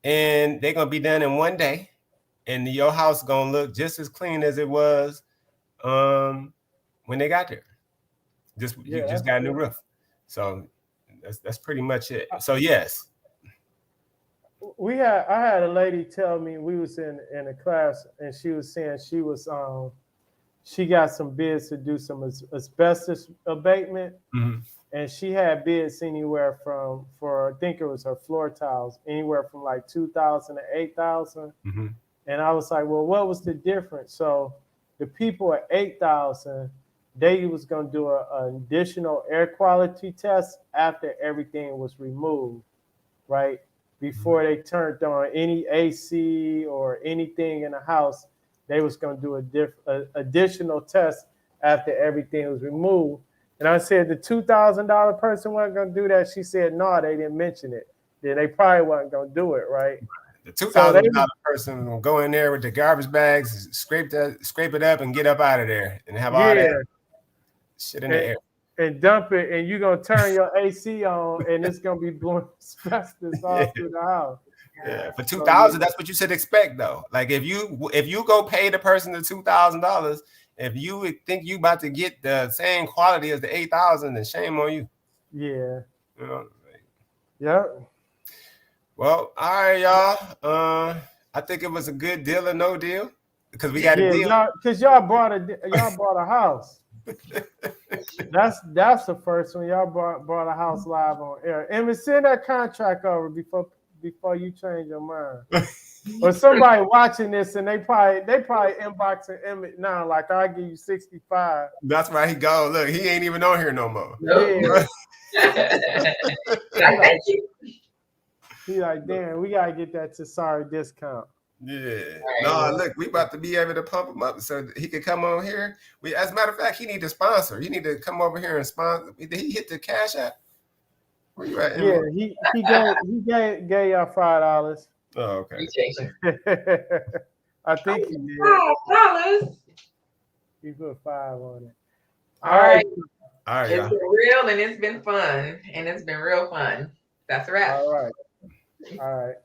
S3: and they're gonna be done in one day. And your house gonna look just as clean as it was when they got there. You just got a new roof. So that's pretty much it. So yes.
S2: I had a lady tell me, we was in a class and she was saying she got some bids to do some asbestos abatement. Mm-hmm. And she had bids anywhere for I think it was her floor tiles, anywhere from like 2,000 to 8,000. Mm-hmm. And I was like, well, what was the difference? So the people at 8,000, they was gonna do an additional air quality test after everything was removed, right? Before they turned on any AC or anything in the house, they was gonna do a additional test after everything was removed. And I said the $2,000 person wasn't gonna do that. She said no, they didn't mention it. Then they probably wasn't gonna do it, right?
S3: The
S2: So they
S3: $2,000 person will go in there with the garbage bags, scrape it up, and get up out of there, and have all that shit in the air.
S2: and dump it, and you're gonna turn your AC on, and it's gonna be blowing asbestos all through the house.
S3: Yeah, for 2,000, that's what you should expect, though. Like if you go pay the person the $2,000, if you think you about to get the same quality as the 8,000, then shame on you.
S2: Yeah.
S3: You know?
S2: Yeah.
S3: Well, all right, y'all. I think it was a good deal or no deal because we got a deal.
S2: Because y'all bought a house. That's the first one. Y'all bought a house live on air. And send that contract over before you change your mind. Or somebody watching this and they probably inboxing Emmett now, like I'll give you 65.
S3: That's why he go. Look, he ain't even on here no more.
S2: Nope.
S1: Yeah. Thank you.
S2: He like, damn, we gotta get that TSARE discount.
S3: Yeah. No, look, we about to be able to pump him up so he could come on here. As a matter of fact, he need to sponsor. He need to come over here and sponsor. Did he hit the Cash App? Where you at?
S2: Yeah, he gave y'all $5.
S3: Oh, okay.
S2: I think he did.
S1: $5.
S2: He put 5 on it.
S1: All right.
S3: All right.
S1: It's been real and it's been fun. And it's been real fun. That's a wrap.
S2: All right.